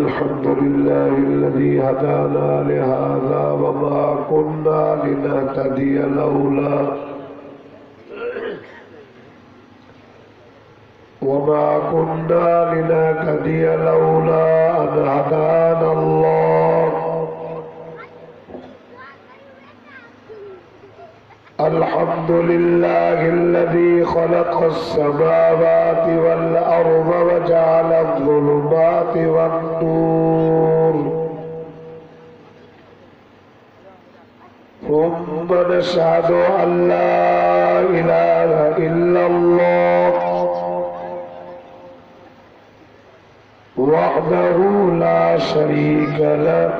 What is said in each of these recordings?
الحمد لله الذي هدانا لهذا وما كنا لنهتدي لولا أن هدانا الله. الحمد لله الذي خلق السماوات والأرض وجعل الظلمات والنور، ثم نشهد أن لا إله إلا الله وحده لا شريك له،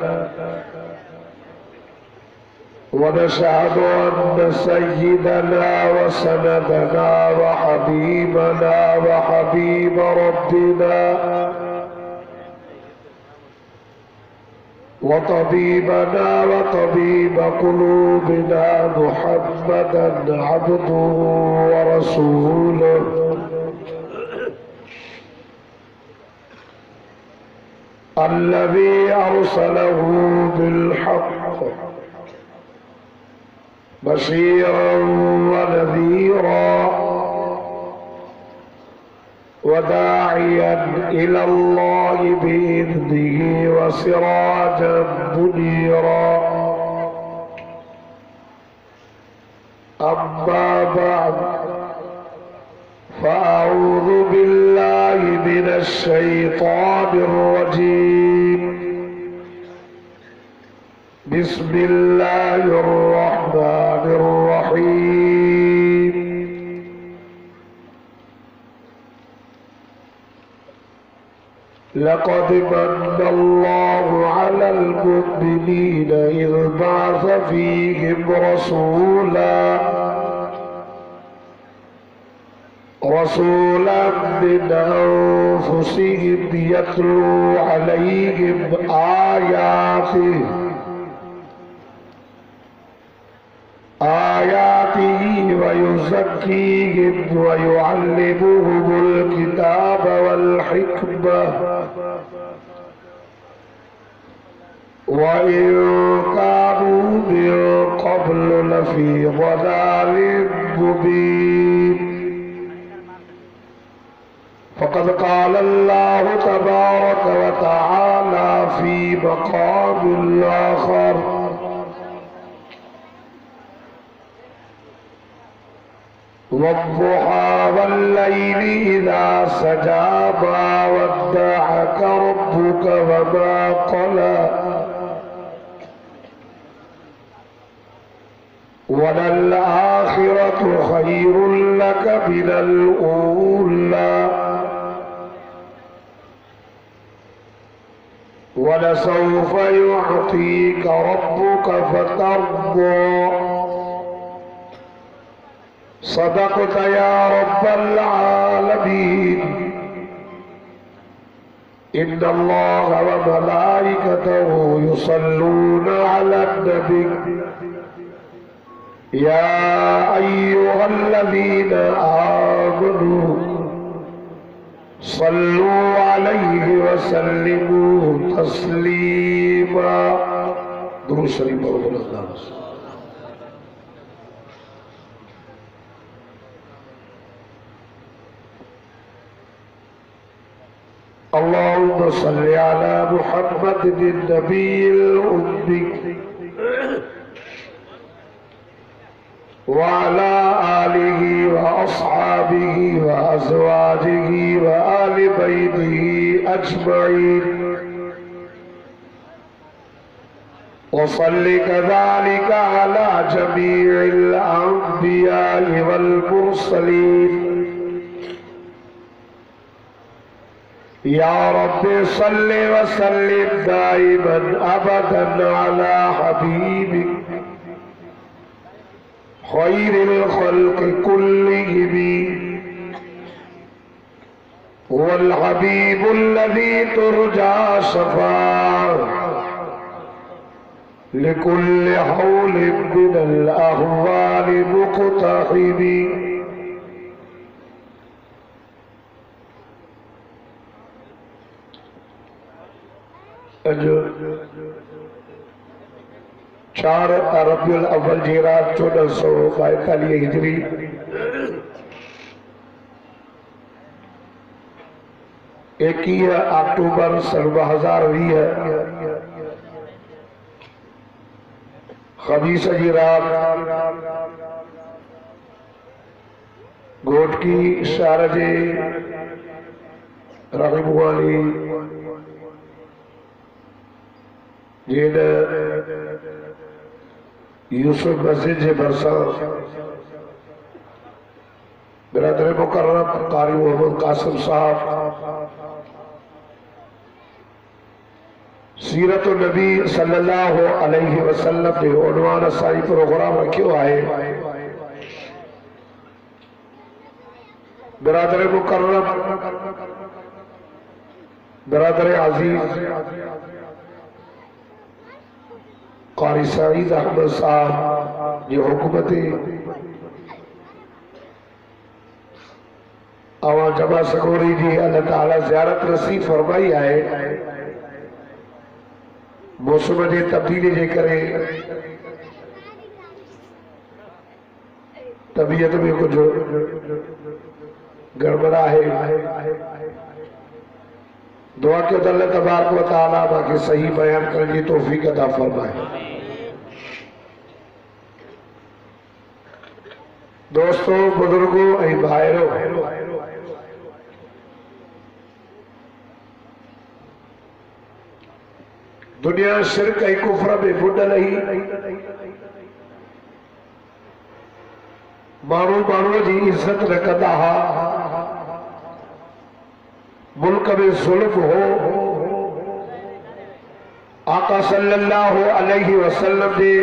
ونشهد أن سيدنا وسندنا وحبيبنا وحبيب ربنا وطبيبنا وطبيب قلوبنا محمدا عبده ورسوله الذي أرسله بالحق بشيرا ونذيرا وداعيا إلى الله بإذنه وسراجا منيرا. أما بعد، فأعوذ بالله من الشيطان الرجيم. بسم الله الرحمن الرحيم. لقد من الله على المؤمنين إذ بعث فيهم رسولا من أنفسهم يتلو عليهم آياته ويزكيهم ويعلمهم الكتاب والحكمة وإن كانوا من قبل لفي ضلال مبين. فقد قال الله تبارك وتعالى في مقام آخر: والضحى والليل إذا سجى ما ودعك ربك وما قلى وللآخرة خير لك من الأولى ولسوف يعطيك ربك فترضى. صدقت يا رب العالمين. إن الله وملائكته يصلون على النبي يا أيها الذين آمنوا صلوا عليه وسلموا تسليما. درود شریف پڑھو. اللهم صل على محمد النبي الأمي وعلى آله وأصحابه وأزواجه وآل بيته أجمعين، وصل كذلك على جميع الأنبياء والمرسلين. يا رب صل وسلم دائما أبدا على حبيبك خير الخلق كلهم، هو الحبيب الذي ترجى شفاعته لكل حول من الأهوال مقتحم. अज 4 रबीउल अव्वल जी रात 1442 हिजरी 21 अक्टूबर 2020 खबीस जी रात गोट की शारज रहीम वाली जिन यूसुफ मस्जिद के बरसा बिरादर मुकर्रम कारी मोहम्मद कासिम साहब सीरत नबी सल्लल्लाहु अलैहि वसल्लम के उन्वान साई प्रोग्राम रखियो है। बिरादर मुकर्रम बिरादर अजीज कारी सईद अहमद साहब जी हुकूमत आवा जमा सगोरी जी अल्लाह ताला ज़ियारत नसीब फरमाई है। मौसम की तब्दीली जे करे तबीयत में कुछ गड़बड़ा है। दुआ के अल्लाह तबारक व तआला बाकी सही बयान करने की तौफीक अता फरमाए। दोस्तों बुजुर्गों ऐं भाइरों, दुनिया शिरक ऐं कुफ्र में बुॾल ही माण्हू माण्हूअ जी इज्जत न कंदा हुआ। मुल्क में ज़ुल्म हो। आका सल्लल्लाहु अलैहि वसल्लम जे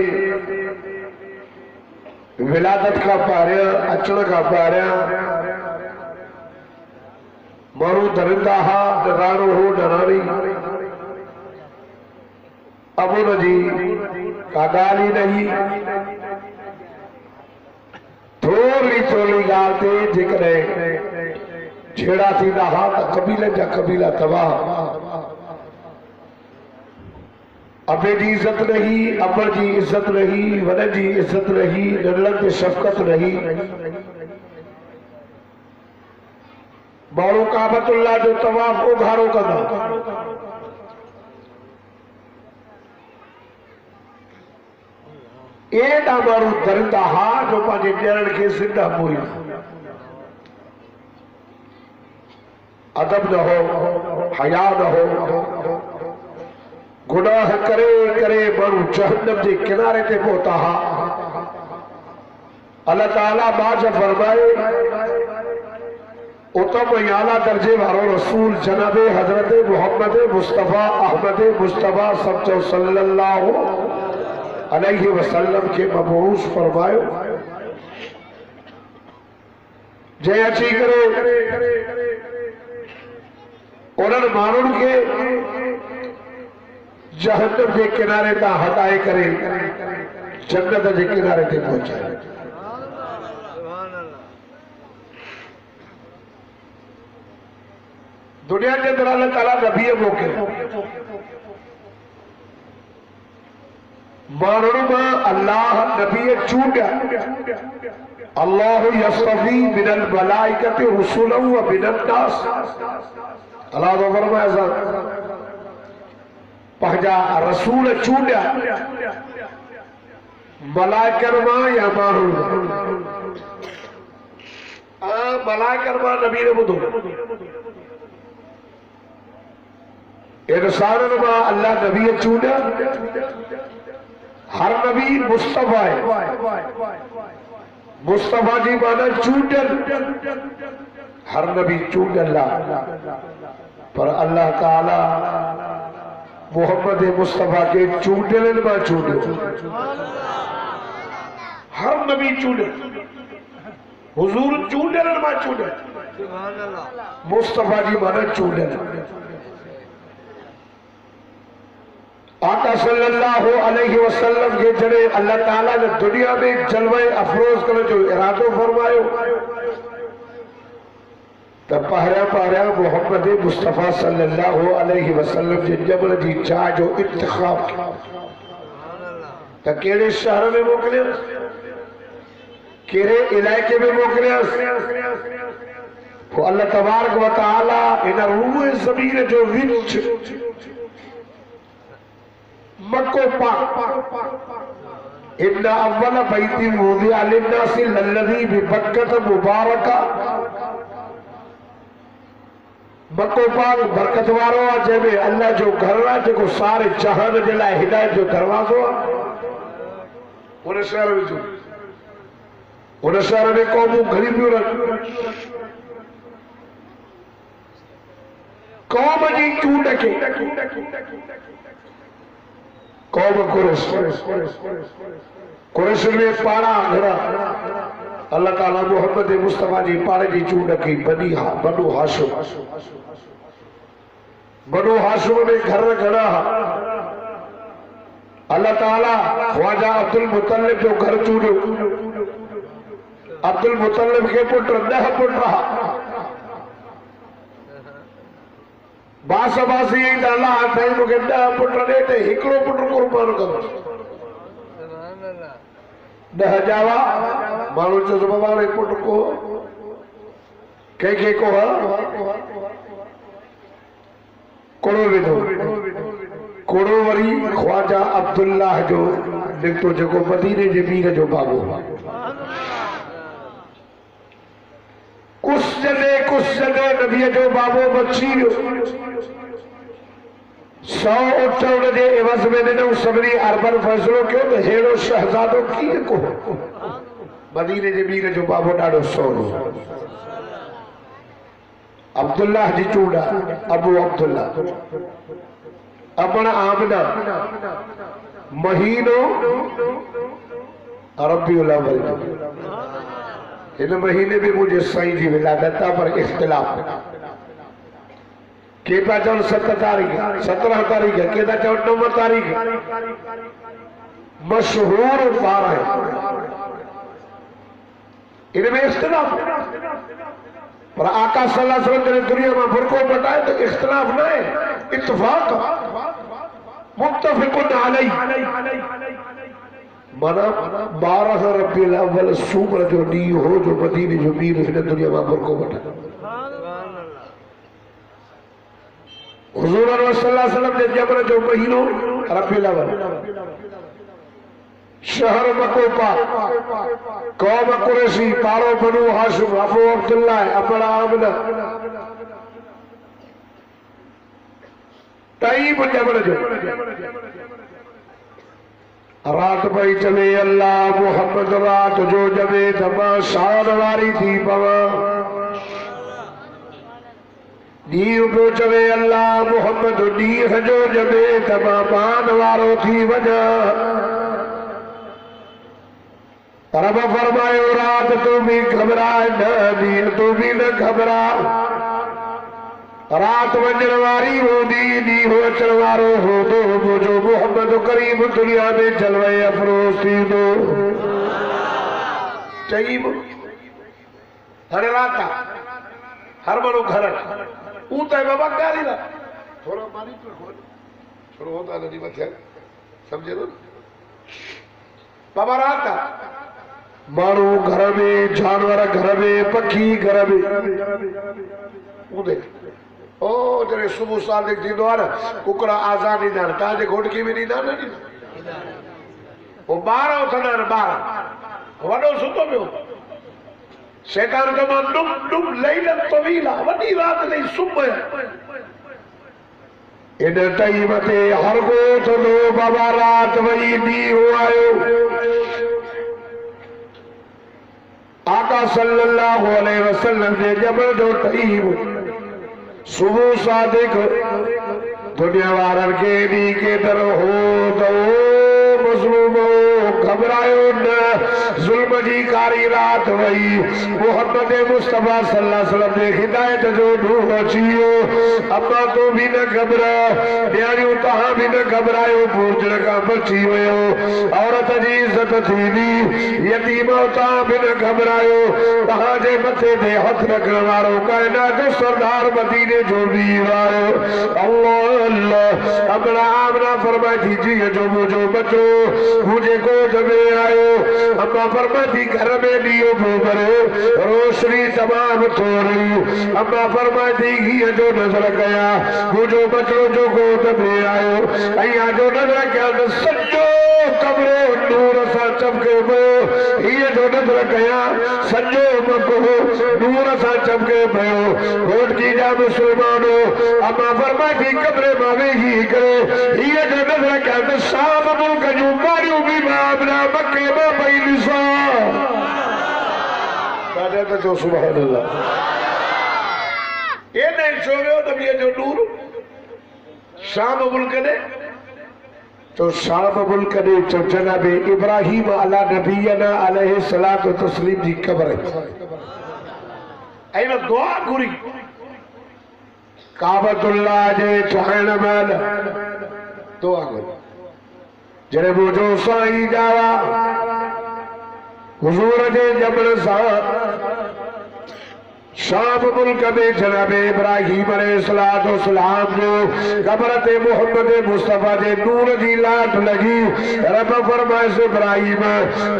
विलादत का पहिरियां अचण का पहिरियां माण्हू डरंदा हुआ। डराणो हो डराणी अबुन जी का ॻाल्हि ई नहीं। थोड़ी थोड़ी ॻाल्हि ते जेकॾहिं छेड़ा थींदा हुआ त कबीले जा कबीला तबाह। अबे जी इज्जत रही, अबर जी इज्जत रही, वॾनि जी इज्जत रही, नंढड़नि ते शफ़क़त रही। माण्हू काबतुल्लाह जो तवाफ़ उघाड़ो कंदा। एॾा माण्हू डरंदा हुआ जो पंहिंजे ॾियण खे ज़िंदा मोई। अदब न हो, हया न हो। गुनाह करे करे माण्हू जहन्नम के किनारे ते पहुता हा। अल्लाह ताला बाज फरमाए उत्तम ऐं आला दर्जे वारो रसूल जनाब हजरत मोहम्मद मुस्तफ़ा अहमद मुस्तफ़ा सचो सल्लल्लाहु अलैहि वसल्लम के मबूस फरमायो। जै अची करे उन्हनि माण्हुनि खे जहन्नम के किनारे तां हटाए करे जन्नत के किनारे ते पहुंचाए। दुनिया के अंदर अल्लाह ताला नबी मोकिलियो। माण्हुनि मां अल्लाह नबी चूंडिया। अल्लाह यस्तफ़ी मिनल मलाइकति रुसुलन व मिनन नास। अल्लाह तो फरमाया पंहिंजा रसूल चूंडिया मलाइकनि मां या माण्हुनि मां। मलाइकनि मां नबी ने ॿुधो। इंसाननि मां अल्लाह नबी चूंडिया। हर नबी मुस्तफ़ा है। मुस्तफ़ा जी माना चूंडियल। हर नबी चूंडियल पर अल्लाह ताला मोहम्मद मुस्तफ़ा के चूंडियल मां चूंडियो। हर नबी चूंडियल। हुजूर चूंडियल मां चूंडियल। मुस्तफ़ा जी माना चूंडियल। आका सल्लल्लाहु अलैहि वसल्लम के जड़े अल्लाह ताला ने दुनिया में जलवे अफरोज करने जो इरादो फरमायो त पहरियां पहरियां मोहम्मद मुस्तफ़ा सल्लल्लाहु अलैहि वसल्लम जे जबल जी चाह जो इंतखाब त कहिड़े शहर में मोकिलियो, कहिड़े इलाइक़े में मोकिलियो? अल्लाह तबारक व तआला इन रूए ज़मीन जो विच मक्को पाक इन अव्वल बैती वुदिअ लिन्नासि लल्लज़ी बिबक्कत मुबारका, मक्को पाक बरकत वारो आहे जंहिंमें अल्लाह जो घर आहे जेको सारे जहान जे लाइ हिदायत जो दरवाज़ो आहे। उन शहर में उन शहर में क़ौमूं घणी पियूं रहनि, कौम जी चूंड के कौम कुरैश में पाड़ा घड़ा अल्लाह ताला मोहम्मद मुस्तफ़ा जी पाड़े जी चूंड की बनु हाशिम में घर घड़ा अल्लाह ताला ख्वाजा अब्दुल मुतल्लिब जो घर चूंडियो। अब्दुल मुतल्लिब के पुट 10 पुट रहा, बास बासी अल्लाह साईं मूंखे 10 पुट ॾे त हिकिड़ो पुट कुर्बान कंदुसि। 10 जावा माण्हू चयोसि बाबा हाणे पुट को कंहिंखे को कोड़ो विधो, कोड़ो वरी ख्वाजा अब्दुल्लाह जो निकितो जेको मदीने जे मीर जो बाबो। कुछ जॾहिं नबीअ जो बाबो बची वियो, 100 ऊंट उनजे एवज़ में ॾिनऊं। सभिनी अरबन फ़ैसिलो कयो त अहिड़ो शहज़ादो कीअं को, मदीने जे मीर जो बाबो ॾाढो सोनो। अब्दुल्लाह जी चूंड, अबू अब्दुल्लाह, अमण आमना, महीनो रबीउल अव्वल। इन महीने में मुझे साईं जी विलादत आहे, पर इख्तिलाफ के पिया चवनि 7 तारीख़ 17 तारीख़, के था चवनि 9 तारीख़। मशहूर 12 है, इनमें इख्तिलाफ। पर आका सल्लल्लाहु अलैहि वसल्लम ने दुनिया में बुरको बताए तो इख्तिलाफ न है, इत्तफाक मुत्तफ़िक़ुन अलैहि। माना 12 रबीउल अव्वल सूमर जो ॾींहुं हो जो मदीने जो मीर हिन दुनिया में बुरको बताए। हुज़ूर सल्लल्लाहु अलैहि वसल्लम जे जबल जो महीनो रबीउल अव्वल, शहर मक्को पाक, कौम कुरैशी, पाड़ो बनु हाशिम, अबू अब्दुल्लाह, अमण आमना, तईब जबल जो रात पई चले अल्लाह मोहम्मद रात जो जमे दमा शान वारी थी पवा। ॾींहुं पियो चवे अल्लाह मोहम्मद ॾींहं जो जमे दमा मान वारो थी वञा। रब फरमायो रात तू भी घबराए न, ॾींहुं तू भी न घबरा। रात वञण वारी हूंदी, ॾींहुं अचण वारो हूंदो, मुंहिंजो मोहम्मद करीम दुनिया में जलवे अफरोज़ थींदो। चई हाणे रात आहे, हर माण्हू घर ऊ त बाबा कारी ला थोड़ा मारी तो थोड़ा होता नहीं मथे समझे ना बाबा रात आहे, माण्हू घर में, जानवर घर में, पखी घर में। ऊंदे ओ जॾहिं सुबुह सादिक थींदो आहे न, कुकड़ा आज़ाद ॾींदा आहिनि, तव्हांजे घोटकी में ॾींदा न ॾींदा, पोइ ॿार उथंदा आहिनि, ॿार वॾो सुतो पियो, शैतान जो मां डुम डुम लैलन तवीला, वॾी रात ताईं सुम्ह। इन टाइम ते हर को थो बाबा रात वई ॾींहुं आयो। आका सल्लल्लाहु अलैहि वसल्लम जे जबल जो टाइम सुबह सादिक दुनिया वारनि खे ॾींहुं केतिरो हो त मज़लूमो घबरायो न, जुल्म जी कारी रात वही मोहम्मद मुस्तफा सल्लल्लाहु अलैहि वसल्लम ने हिदायत जो ढूंढ अचियो अम्मा तो भी न घबरा न्याणियों तहां भी न घबरायो पूजण का बची वियो औरत जी इज्जत थींदी यतीम तहां भी न घबरायो तहां जे मथे ते हथ रखण वारो कायनात जो सरदार मदीने जो वीर आयो अल्लाह अल्लाह अमरा आमना फरमाई थी जी जो मुझो बचो मुझे गोद में आयो अम्मा फरमाती घर में लियो भरे रोशनी तमाम थोड़ी अम्मा फरमाती घी जो नजर गया मुझो बचो जो गोद में आयो अया जो नजर गया तो सजो कमरो नूर सा चमके पयो ये जो नजर गया सजो मको नूर सा चमके पयो गोद की जा मुसलमानो अम्मा फरमाती कमरे मावे ही करे ये जो नजर गया तो शाम मुल्क जो मारियो भी मामला मक्के में पई निसा तो जो सुभान अल्लाह ये नहीं छोड़ो नबी जो नूर शाम मुल्क ने तो शाम मुल्क ने जो जनाब इब्राहिम अला नबीना अलैहि सलातो तस्लीम जी कब्र है ऐन दुआ घुरी काबतुल्लाह जे ठाहिण महिल दुआ घुरी जड़े मुझो साईं जावा हुजूर जे जबल सां शाम मुल्क में जनाब इब्राहिम अलैहिस्सलाम जो कब्र ते मोहम्मद मुस्तफा जे नूर जी लाट लगी रब फरमाए इब्राहिम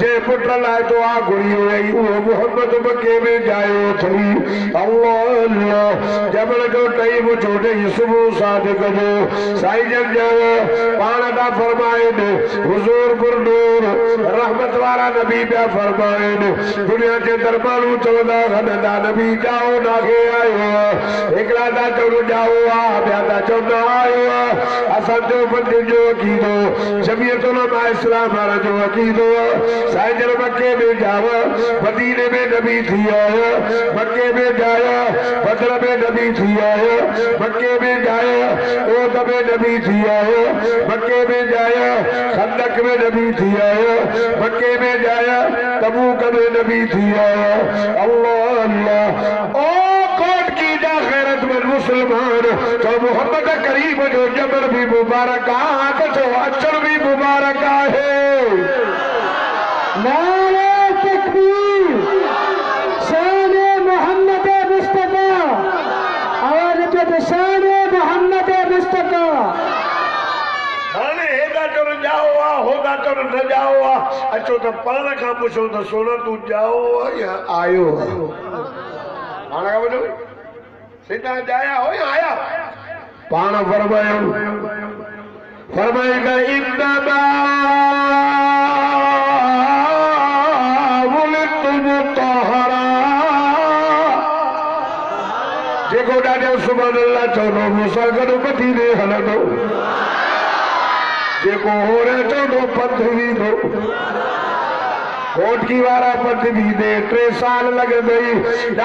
जे पुट लाए दुआ घुरी हुई वो मोहम्मद मक्के में जायो थी अल्लाह अल्लाह जबल जो टाइम छोड़े सुबह सादिक जो साईं जन जाओ पाण दा फरमाए हुजूर पुर नूर रहमत वाला नबी पे फरमाए दुनिया के दरबारू चौदा घंटा नबी जाओ नागे आयो एकला दा चोर जाओ आ ब्यादा चोर आयो असा जो बंदे जो अकीदो जमीयत उलमा इस्लाम वाला जो अकीदो साईं जन मक्के में जाओ मदीने में नबी थी आयो मक्के में जाया बदर में नबी थी आयो मक्के में जाया ओद में नबी थी आयो मक्के में जाया खंदक में नबी थी आयो मक्के में जाया तबूक में नबी थी आयो अल्लाह अल्लाह ओ कोट की जा गैरतमंद मुसलमान तो मोहम्मद करीम जो जबर भी मुबारक आंख जो अचर भी मुबारक है नारे तकबीर शान मोहम्मद मुस्तफा आवाज पे शान मोहम्मद मुस्तफा हाने हेदा चोर जाओ आ होदा चोर न जाओ आ अचो तो पाण का पूछो तो सोना तू जाओ या आयो पाण का पूछो सीधा जाया हो या आया पाण फरमाएगा इन्नमा वुलिदतु मुतहरा जेको ॾाढो सुभान अल्लाह चवंदो मूंसां गॾु मदीने हलंदो जेको होरे चवंदो पंध वींदो कोटकी वारा पंध वींदे 3 साल लॻंदई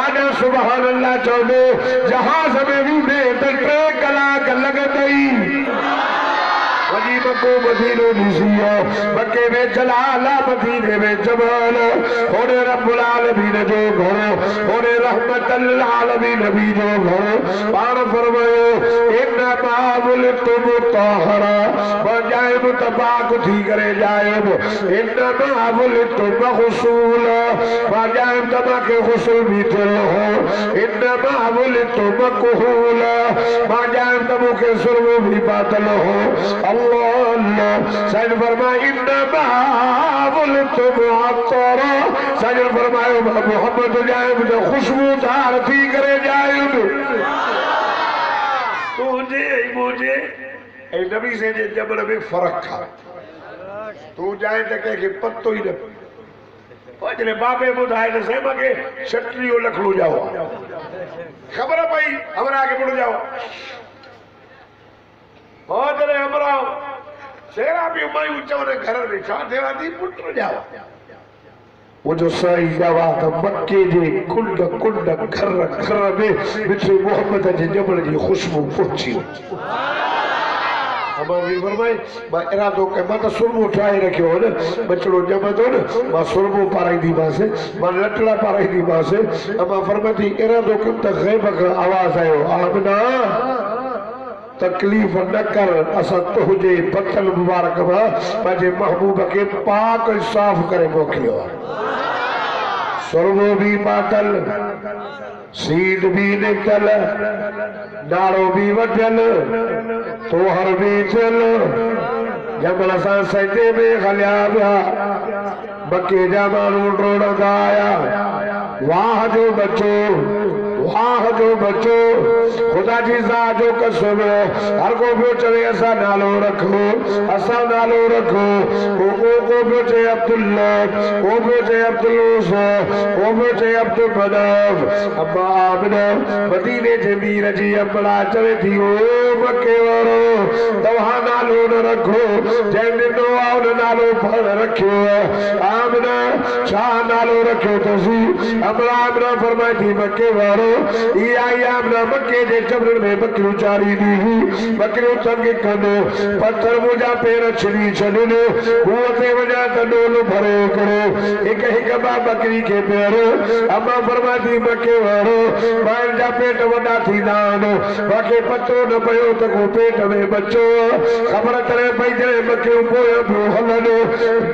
ॾाढो सुभान अल्लाह चवंदो जहाज में वींदे त 3 कलाक लॻंदई वजी मको मदीनो ॾिसियो मके में जलाला मदीने में जमाल होने रब्बुल आलमीन जो घर होने रहमतल आलमीन नबी जो घर पाण फरमायो इन्नमा वुलिदतु मुतहरा बजाए मुतपाक थी करे जायब इन्नमा वुलिदतु मग़सूल बजाए तमाके गुस्ल भी थियल हो इन्नमा वुलिदतु मकहूल बजाए तमुके सुरमो भी बातल हो अल्लाह अल्लाह सैयद फरमाए इन्नमा वुलिदतु मुअत्तरा सैयद फरमायो मोहम्मद जायब जो खुशबूदार थी करे जायब तुझे मुझे ए नबी से जे जबल में फर्क था तू जाए त के पत्तो ही न पजले बाबे बुधाए न से मगे छटरियो लखलू जाओ खबर पई हमरा आगे बढ़ जाओ होदरे हमरा शेरा भी मायू चवने घर में छा देवादी पुत्र जाओ वो जो साईं जावा त मक्के जे कुंड कुंड घर घर में बिच मोहम्मद जे जबल जी खुशबू पहुंची हमारी फरमाए मां इरादो के मां तो सुरमो ठाए रखियो हो न बचड़ो जमंदो न मां सुरमो पाराईंदी मांसे मां लटड़ा पाराईंदी मांसे अमा फरमाती इरादो के त गैब का आवाज आयो आमना तकलीफ न कर असा तुझे पत्थर मुबारक मां पंहिंजे महबूब के पाक साफ करे मोकिलियो सुरमो भी मातल सीड भी निकल नाड़ो भी वजल तोहर भी चल जबल असां सजदे में हलिया पिया मके जा माण्हू डोड़ंदा आया वाह जो बचो खुदा जी सा जो कसम हर को पियो चवे असां नालो रखो असां नालो रखो को पियो चए अब्दुल्ला को पियो चए अब्दुल्लूस को पियो चए अब्दुल मनाफ अम्मा आमिना मदीने जे मीर जी अम्बड़ा चवे थी ओ मके वारो तव्हां नालो न रखो जंहिं ॾिनो आहे उन नालो पाण रखियो आमिना छा नालो रखियो अथसि अम्बड़ा आमिना फरमाए थी मके वारो आमिना मके जे चमड़नि में बकरियूं चारींदी हुई बकरियूं तंग कनि पत्थर मुंहिंजा पेर छिड़ी छॾनि मूं ते वञा त डोल भरे हिकिड़ो हिक ॿ बकरी खे पेर अम्मा फरमाए थी मके वारो मायुनि जा पेट वॾा थींदा आहिनि मूंखे पतो न पियो त को पेट में बचो ख़बर करे पई जॾहिं बकरियूं पोयां पियो हलनि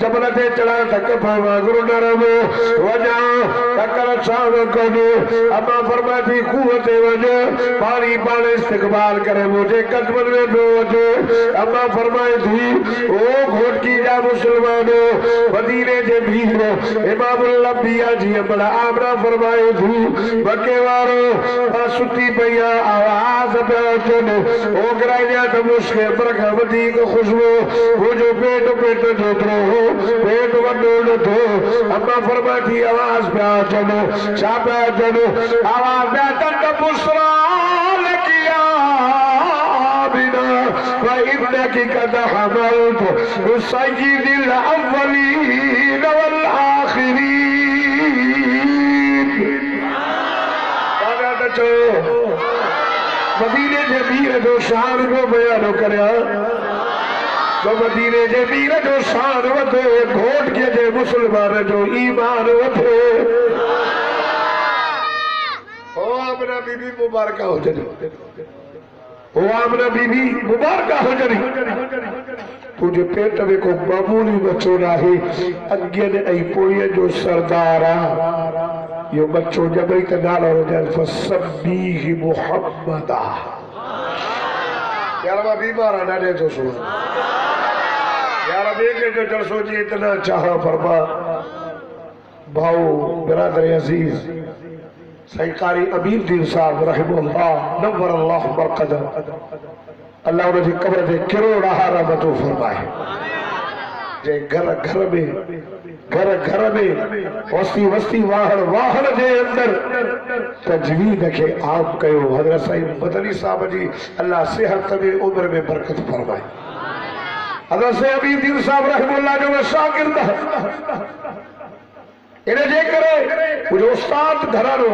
जबल ते चढ़ा थक पियो वांगुरु नरम वञा टकर छाव कनि अम्मा फरमाए थी खूह ते वञ पाणी पाण इस्तक़बाल करे मुंहिंजे कदमनि में पियो अचे अम्मा फरमाए थी ओ घोटकी जा मुसलमान मदीने जे भीर इमामुल अंबिया जी अम्बड़ा आमना फरमाए थी मके वारो सुती पई आवाज़ पिया अचनि ओ घराइजा त मुश्के पर खां वधीक ख़ुशबू मुंहिंजो पेट जेतिरो हो पेट वॾो न थियो अम्मा फरमाए थी आवाज़ पिया अचनि छा पिया अचनि आवाज़ पिया अचनि त बुशरा लकिया बिना وإنك قد حملت بسيد الأولين والآخرين मदीने जे मीर जो शान को बयान करया तो मदीने जे मीर जो शान वधे घोट के जे मुसलमान जो ईमान वधे ओ आमना बीबी मुबारक हो जनी ओ आमना बीबी मुबारक हो जनी तुझे पेट में को मामूली बच्चो नाहे अगे ने ऐ पोए जो सरदार यो बच्चो जबई त नालो रजल फसब्बीह मुहम्मदा यार बा बीमार ना दे तो सुन यार देखे जो जलसो जी इतना चाह फरमा भाऊ बिरादर अजीज सैकारी अमीर दीन साहब रहमतुल्लाह नव्वर अल्लाह बरकत अल्लाह उनकी कब्र में करोड़ रहमत फरमाए जे घर घर में वस्ती वाहन जे अंदर तजवीद के आम कयो हजरत साईं मदनी साहब जी अल्लाह सेहत में उम्र में बरकत फरमाए हजरत से अमीर दीन साहब रहमतुल्लाह जो शागिर्द इन्हें जे करे मुझे उस्ताद घरानो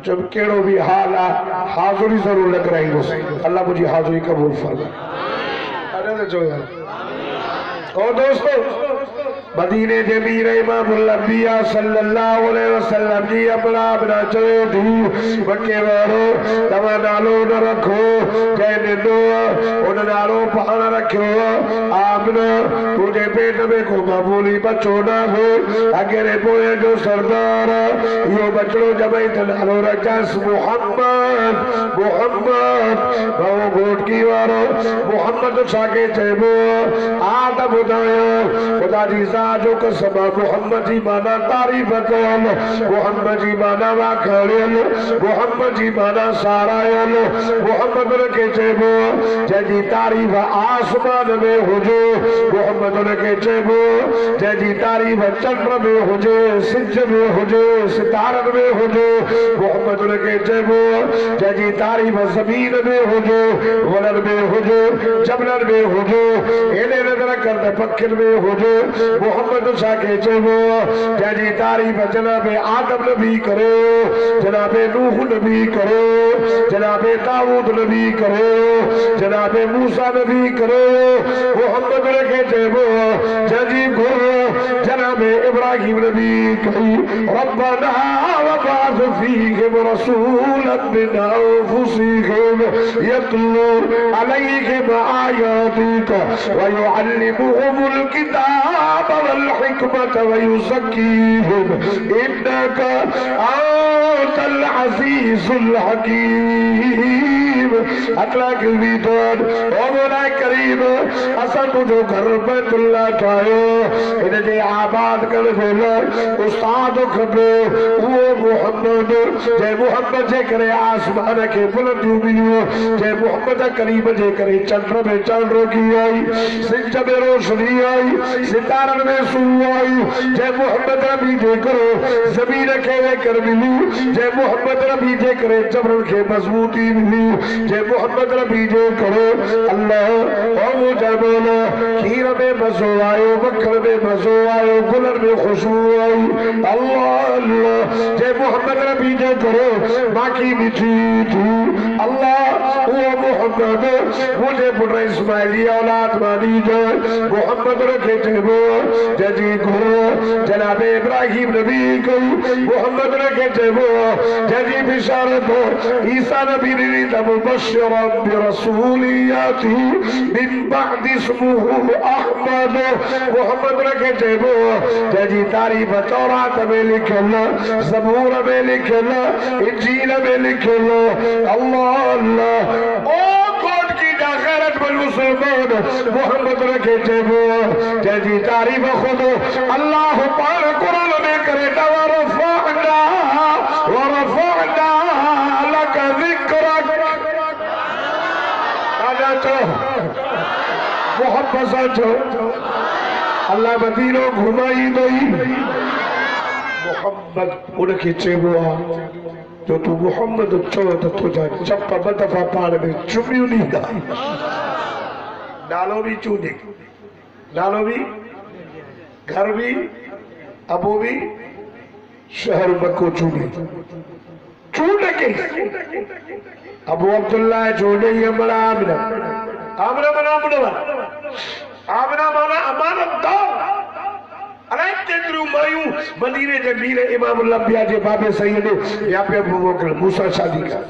जब केड़ो भी हाल आ हाजिरी जरूर लग रही हो अल्लाह मुझे हाजिरी कबूल फरमाए अरे जो यार ओ दोस्तों मदीने जे मीर इमामुल अंबिया सल्लल्लाहु अलैहि वसल्लम जी अपना बना चले थी मके वारो तवा नालो न रखो जैने दो उन नालो पाण रखियो आमना तुझे पेट में को मामूली बच्चो ना हो अगेरे पोए जो सरदार यो बच्चो जबई त नालो रखस मुहम्मद भाऊ घोटकी वारो मुहम्मद साके चेबो आद बुधायो खुदा जी जो कसम मोहम्मद जी माना तारीफ कयल मोहम्मद जी माना वाखड़ियल मोहम्मद जी माना सारायल मोहम्मद के चेबो जंहिंजी तारीफ आसमान में हुजे मोहम्मद के चेबो जंहिंजी तारीफ चंद्र में हुजे सिज में हुजे सितारन में हुजे मोहम्मद के चेबो जंहिंजी तारीफ ज़मीन में हुजे वलन में हुजे जबलन में हुजे एने नज़र कर पखिन में हुजे मोहम्मद शाह के चेबो जैसी तारीफ जनाब आदम नबी करो, जनाब नूह नबी करो, जनाब दाऊद नबी करो, जनाब मूसा नबी करो। मोहम्मद के चेबो जैसी गुरु जनाब इब्राहिम नबी कही रब्बना वबाअस फीहिम रसूलन मिन अनफुसिहिम यतलू अलैहिम आयातिक व युअल्लिमुहुमुल किताब वल हिकमत व युज़क्कीहिम इन्नका अंतल अज़ीज़ुल हकीम। अल्लाह की बीतोन ओ मौला करीम असा तुझो घर बैतुल्लाह ठायो इन जे आबाद कर देला उस्ताद खबे वो मोहम्मद जे मोहम्मद जे करे आसमान के बुलंदियों मिलियो, जे मोहम्मद करीम जे करे चंद्र में चंद्र की आई, सिंच में रोशनी आई, सितारन में सू आई। जे मोहम्मद नबी जे करो जमीन के कर मिली, जे मोहम्मद नबी जे करे जबरन के मजबूती मिली, जे मोहम्मद नबी जे करो अल्लाह ओ जबोला खीर में मजो आयो, मक्खन में मजो आयो, गुलन में खुशबू आई। अल्लाह अल्लाह जे मोहम्मद नबी जे करो बाकी मिठी थी। अल्लाह वो मोहम्मद मुझे पुत्र इस्माइली औलाद मानी जाए, मोहम्मद रखे जेबो जजी गुरु जनाब इब्राहिम नबी को मोहम्मद रखे जेबो जजी बिशारत हो ईसा नबी ने मुबश्शिरन बिरसूलियती मिन बाद इस्मुहु अहमद। मोहम्मद रखे जेबो जजी तारीफ तौरात में लिखला, ज़बूर में लिखला, इंजील में लिखला। अल्लाह अल्लाह ओ कौन की गैरत बल मुसलमान मोहम्मद रखे जेबो जजी तारीफ खुद अल्लाह पाक कुरान में करे वरफ़अना लक ज़िक्रक। आजा तो मोहब्बत साचो अल्लाह मदीनो घुमाई दई मोहम्मद उनके चेबो जो तू मोहम्मद चो तो तुझा चप्पा बदफा पाड़ में चुमियो नहीं दा नालो भी चूने, नालो भी, घर भी, अबू भी, शहर मक्को चूने चूने के अबू अब्दुल्ला चूने ये बड़ा आमना आमना बना आमना माना अमानतदार। अरे तेंद्रू मायूं मदीने जे मीरे इमामुल अंबिया जे बाबे सईद या पे मोकल मूसा शादी कर,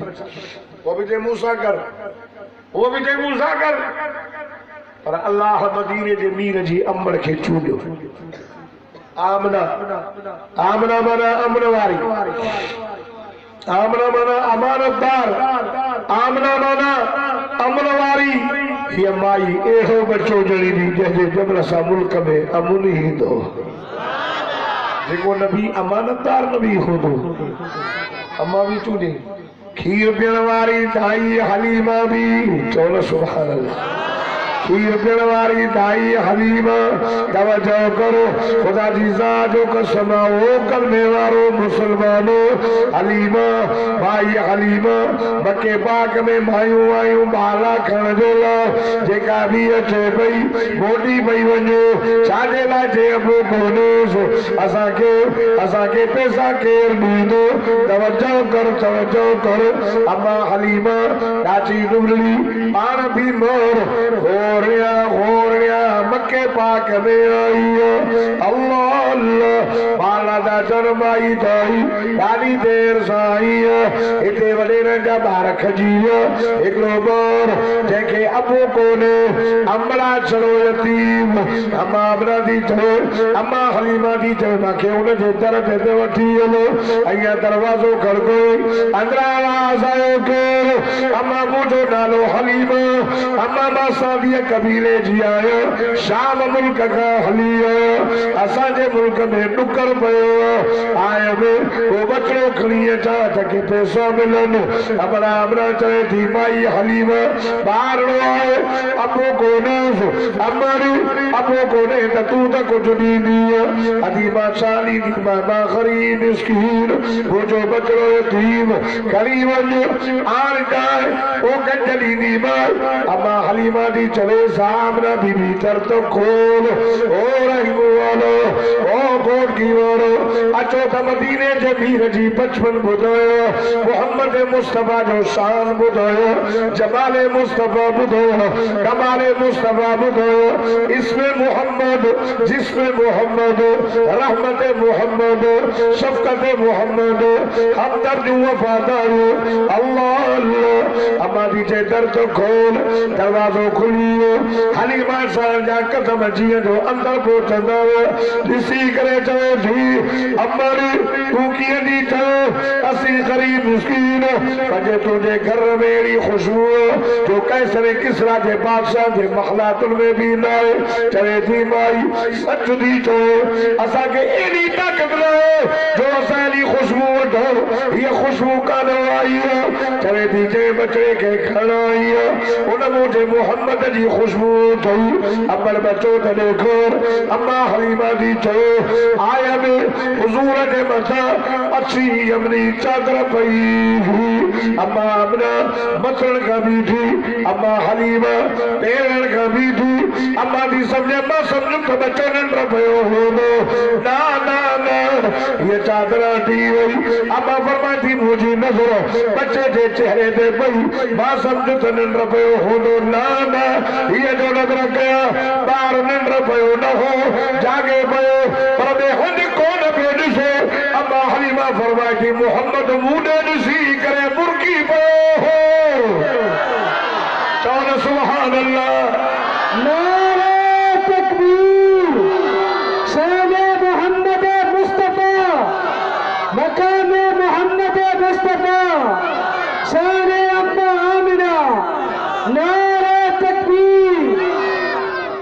वो भी जे मूसा कर, वो भी जे मूसा कर, पर अल्लाह मदीने जे मीर जी अम्बर के चूंडियो। आमना आमना माना अमन वारी, आमना माना अमानतदार, आमना माना अमन वारी। ये माई एहो बच्चो जड़ी दी जैसे जबरा सा मुल्क में अमुन ही दो, जेको नबी अमानतदार नबी हो दो। अम्मा भी चूने खीर पीण वारी ताई हलीमा भी चौल सुभान अल्लाह। खीर पीण वारी ताई हलीमा तवज्जो करो खुदा जी ज़ात जो कसम ओ कलमे वारो मुसलमानो हलीमा भाई हलीमा मक्के पाक में मायूं आयूं बाला खण जो ला जेका भी अचे पई मोटी पई वञो छाजे लाइ जे अबो कोनेस असांखे पैसा केर ॾींदो। तवज्जो कर अम्मा हलीमा ॾाची डुबली पाण भी मोर होरिया मक्के पाक में आई। अल्लाह अल्लाह बाला दा जन्म आई ताई ॾाढी देर सां आई। हिते वॾेरनि जा ॿार खजी हिकिड़ो ॿार जंहिंखे अबो कोने अमला छड़ो यतीम अम्मा अमरा दी चयो अम्मा हलीमा दी चयो मूंखे उनजे दर ते वठी हलो। अञा दरवाज़ो खड़कोई अंदरां आवाज़ आयो केरु? अम्मा मुंहिंजो नालो हलीमा, अम्मा मां सादिया कबीले जी आहियो, शाम मुल्क खां हली आहियो। असांजे मुल्क में ॾुकर पए आए में वो बचड़ो खड़िए चाहता कि पैसा मिलन अपना अपना चले थी माई हलीमा बाहर आए अपो कोने हमारी अपो कोने तू तक कुछ नहीं दिया अदीमा चाली मामा गरीब मिस्कीन वो जो बचड़ो यतीम गरीब आन जाए वो कंजली नीमा अम्मा हलीमा दी चले सामने भी भीतर तो खोल ओ रहीमो वालो ओ कोट की वालो अचो त मदीने जे मीर जी बचपन बुधायो मोहम्मद मुस्तफा जो शान बुधायो जमाले मुस्तफा बुधायो कमाले मुस्तफा बुधायो इसमें मोहम्मद जिसमें मोहम्मद रहमत मोहम्मद शफकत मोहम्मद हमदर्द वफादार अल्लाह अल्लाह हमारी जे दर तो खोल दरवाजो खुलियो हलीमा साहब जा कदम जीअं जो अंदर पहुचंदा ॾिसी करे चवे थी अमरी तू कीअं थी चयो असीं गरीब मिस्कीन पंहिंजे तुंहिंजे घर में अहिड़ी खुशबू जो कैसर किसरा जे बादशाह जे मखलातुनि में बि न आहे चवे थी माई सच थी चयो असांखे एॾी ताक़त न आहे जो असां एॾी खुशबू वठूं हीअ खुशबू कान आई आहे चवे थी जंहिं बचड़े खे खणण आई आहे उन मुंहिंजे मोहम्मद जी खुशबू अथई अमर बचो त ॾेखो अम्मा हलीमा दी चयो आया में हुजूर जे मथां अच्छी यमनी चादर पई हुई अम्मा अमना मसण खां बीठी अम्मा हलीमा पेरण खां बीठी अम्मा दी सम्झे मां सम्झुमि त बचो नंढो पियो हूंदो ना ना ना ये चादर हटी वई अम्मा फरमाए थी मुंहिंजी नज़र बच्चे जे चेहरे ते पई मां सम्झुमि त नंढो पियो हूंदो ना ना हीअ जो नज़र कया ॿार नंढो पियो न हो जागे पियो पर ॿिए हुन कोन पियो ॾिसो अम्मा हलीमा फरमाए थी मोहम्मद मूं ॾे ॾिसी करे मुर्गी पियो हो चओ न सुभान अल्लाह नारे तकबीर शान मोहम्मद मुस्तफा मकाम मोहम्मद मुस्तफा शान अम्मा आमिना नारे तकबीर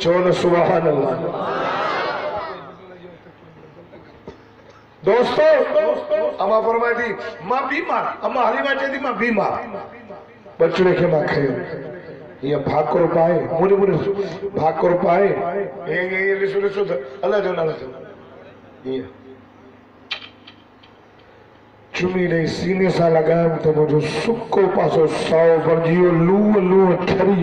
चओ न सुभान अल्लाह दोस्तों अम्मा फरमाए थी मां बीमार अम्मा हलीमा चए थी मां बीमार बचड़े खे मां खयो ये भाकुर पाए मुझे मुझे भाकुर पाए ये ॾिसो ॾिसो अल्लाह जो नालो ये चुमी ॾेई सीने सां लॻायमि त मुंहिंजो सुको पासो साओ बणिजी वियो लूह लूह ठरी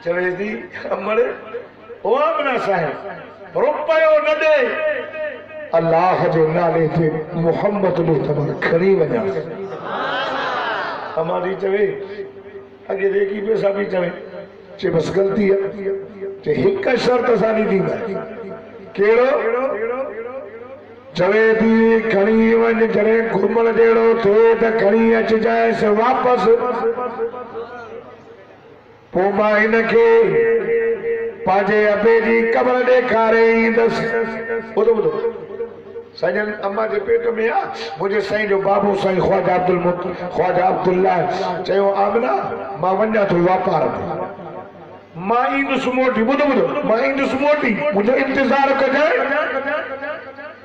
चवे थी अमर ओ आमना साहिब रुपयो न ॾे अल्लाह जे नाले ते मोहम्मद ॾे त मां खणी वञा हमारी चवे अगे देखी पैसा भी चवे चे बस गलती है चे हिक शर्त सानी दींदा केड़ो चवे थी खणी वञ जॾहिं घुमण जहिड़ो थिए त खणी अचिजांइसि वापस पोइ मां हिनखे पंहिंजे अबे जी कबर ॾेखारे ईंदसि ॿुधो ॿुधो साईं अम्मा जे पेट में आ मुझे साईं जो बाबू साईं ख्वाजा अब्दुल्ला चयो आमना मां वञा थो वापार में मां ईंदुसि मोटी ॿुधो ॿुधो मां ईंदुसि मोटी मुंहिंजो इंतज़ार कजांइ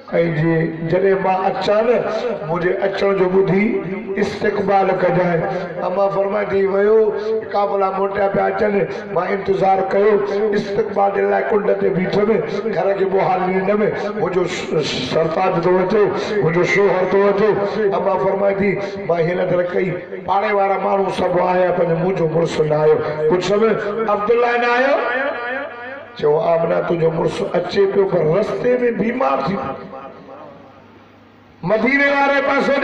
ऐं जी जॾहिं मां अचां न मुंहिंजे अचण जो ॿुधी इस्तक़बाल कजांइ अम्मा फरमाए थी वियो काबला मोटिया पिया अचनि मां इंतज़ार कयो इस्तक़बाल जे लाइ कुंड ते बीठुमि घर जे ॿुहारी हिन में मुंहिंजो सरताज थो अचे मुंहिंजो शोहर थो अचे अम्मा फरमाए थी मां हिन तरह कई पाड़े वारा माण्हू सभु आया पर मुंहिंजो मुड़ुसु न आयो पुछुमि अब्दुल्ला न आयो चयो आमना तुंहिंजो मुड़ुसु अचे पियो पर रस्ते में बीमार थी मदीने वारे पासे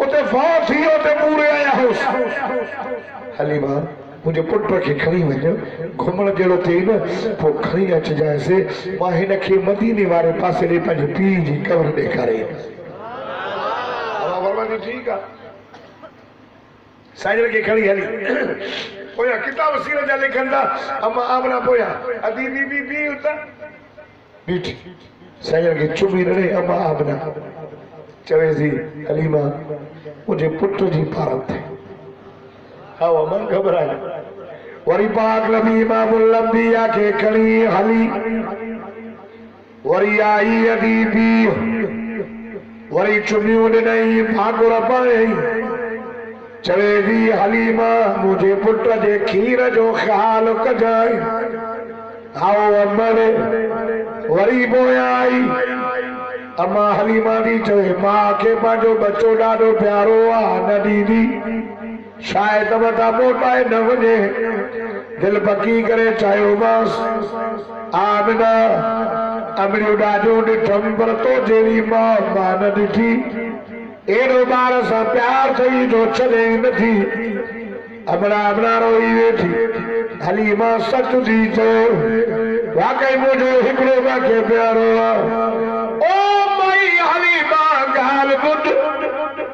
उते फौत थी उते पूरे आया होसि हलीमा मुंहिंजे पुट खे खणी वञ घुमण जहिड़ो थिए न पोइ खणी अचिजांइसि मां हिनखे मदीने वारे पासे ॾे पंहिंजे पीउ जी कबर ॾेखारे ठीकु आहे साईं खे खणी हली पोया किताब सीरत जा लिखनि था अम्मा आमना पोया अदी बीबी बी उतां बीठी साईं खे चुमी रड़े अम्मा आमना चवे थी हलीमा मुंहिंजे पुट जी पारत थे हा मन घबराए वरी पाक नबी इमामुल अंबिया खे खणी हली वरी आई अदीबी वरी चुमियूं ॾिनई भाकुर पाई चवे थी हलीमा मुझे पुट जे खीर जो ख्याल कजाई आओ अमर वरी पोयां आई अम्मा हलीमा दी चवे मां के पंहिंजो बच्चो ॾाढो प्यारो आहे न ॾींदी शायद मता मोटाए न वञे दिल पकी करे चाहियो मांस आमिना अमरियो ॾाढो ॾिठमि पर तो जहिड़ी मां न ॾिठी एड़ो ॿार सां प्यार थई जो छॾे नथी अमरा रोई वेठी हलीमा सच थी चयो वाकई मुंहिंजो हिकिड़ो मूंखे प्यारो आहे ओ मई हलीमा ॻाल्हि ॿुध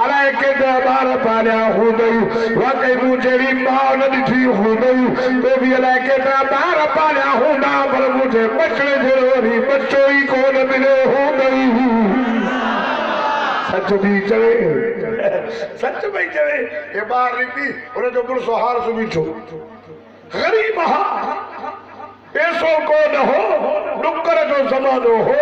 अलाए केतिरा ॿार पालिया हूंदई वाकई मूं जहिड़ी माउ न ॾिठी हूंदई तो बि अलाए केतिरा ॿार पालिया हूंदा पर मुंहिंजे बचड़े जहिड़ो वरी बच्चो ई कोन मिलियो हूंदई सच भी चवे सच भई चवे ये बार निकती उन्हें जो पुरसो हार सुबी छो गरीब हा पैसो को न हो डुक्कर जो जमानो हो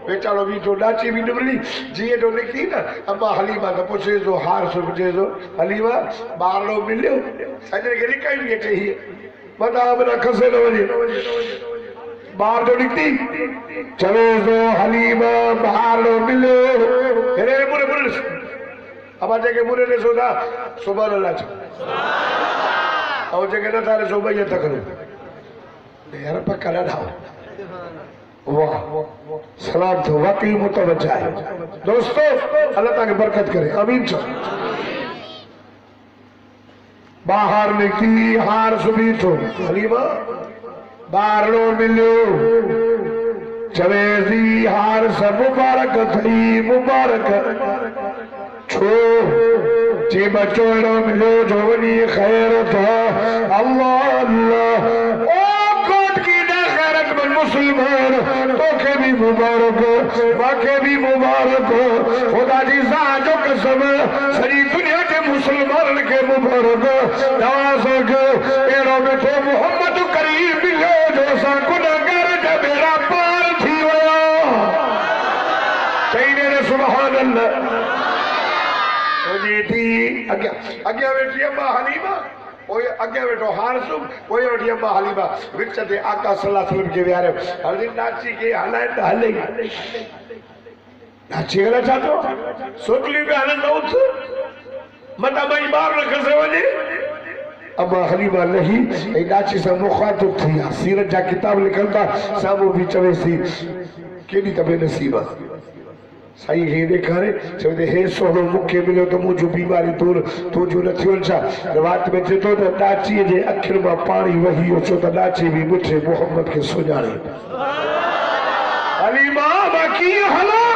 बेचारो भी जो डाची भी निबली जिए जो निकती ना अम्मा हलीमा तो पूछे जो हार सुबजे जो हलीमा बार लो मिलियो सजन के निकाई भी चाहिए बता अपना खसे न वजे बाहर जो निकती चलो जो हलीमा बाहर लो मिलो अरे मुरे मुरे अब आज के मुरे ने सोचा सुबह अल्लाह छ और जगह ना तारे सुबह ये तक यार पक्का डाओ वाह सलाम तो वाकई मुतवज्जा है दोस्तों अल्लाह ताला की बरकत करे आमीन बाहर निकली हार सुबी तो हलीमा बार लो मिलो चवेजी हार सब मुबारक थी मुबारक छो जे बच्चो एड़ो मिलो जो वनी खैर था अल्लाह अल्लाह ओ कोट की ना खैरत में मुसलमान तो के भी मुबारक बाके भी मुबारक खुदा जी सा जो कसम सारी दुनिया के मुसलमान के मुबारक नवाज़ो के एड़ो में तो मोहम्मद करीम मिलो जो सा गुनाहगार जब मेरा पार थी वयो कहीं सुभान अल्लाह थी अॻियां वेठी अम्मा हलीमा पोइ अॻियां वेठो हारसुम पोइ वेठी अम्मा हलीमा विच ते आका सल्लल्लाहु अलैहि वसल्लम खे विहारियो हली नाची के हलाए त हले नाची करे छा थो सोकली में हलंदो उथ मता भई ॿार न खसे वञे अम्मा हलीमा लही ऐं नाची सां मुखातिब थी आहे सीरत जा किताब लिखनि था साम्हूं बि चवेसि केॾी त बेनसीब आहे साईं खे ॾेखारे चवंदे हे सोनो मूंखे मिलियो त मुंहिंजूं बीमारी दूर तुंहिंजूं न थियूं छा रिवाज में चए थो त ॾाचीअ जे अखियुनि मां पाणी वही वियो छो त ॾाची बि मिठे मोहम्मद खे सुञाणे हलीमा मां कीअं हलां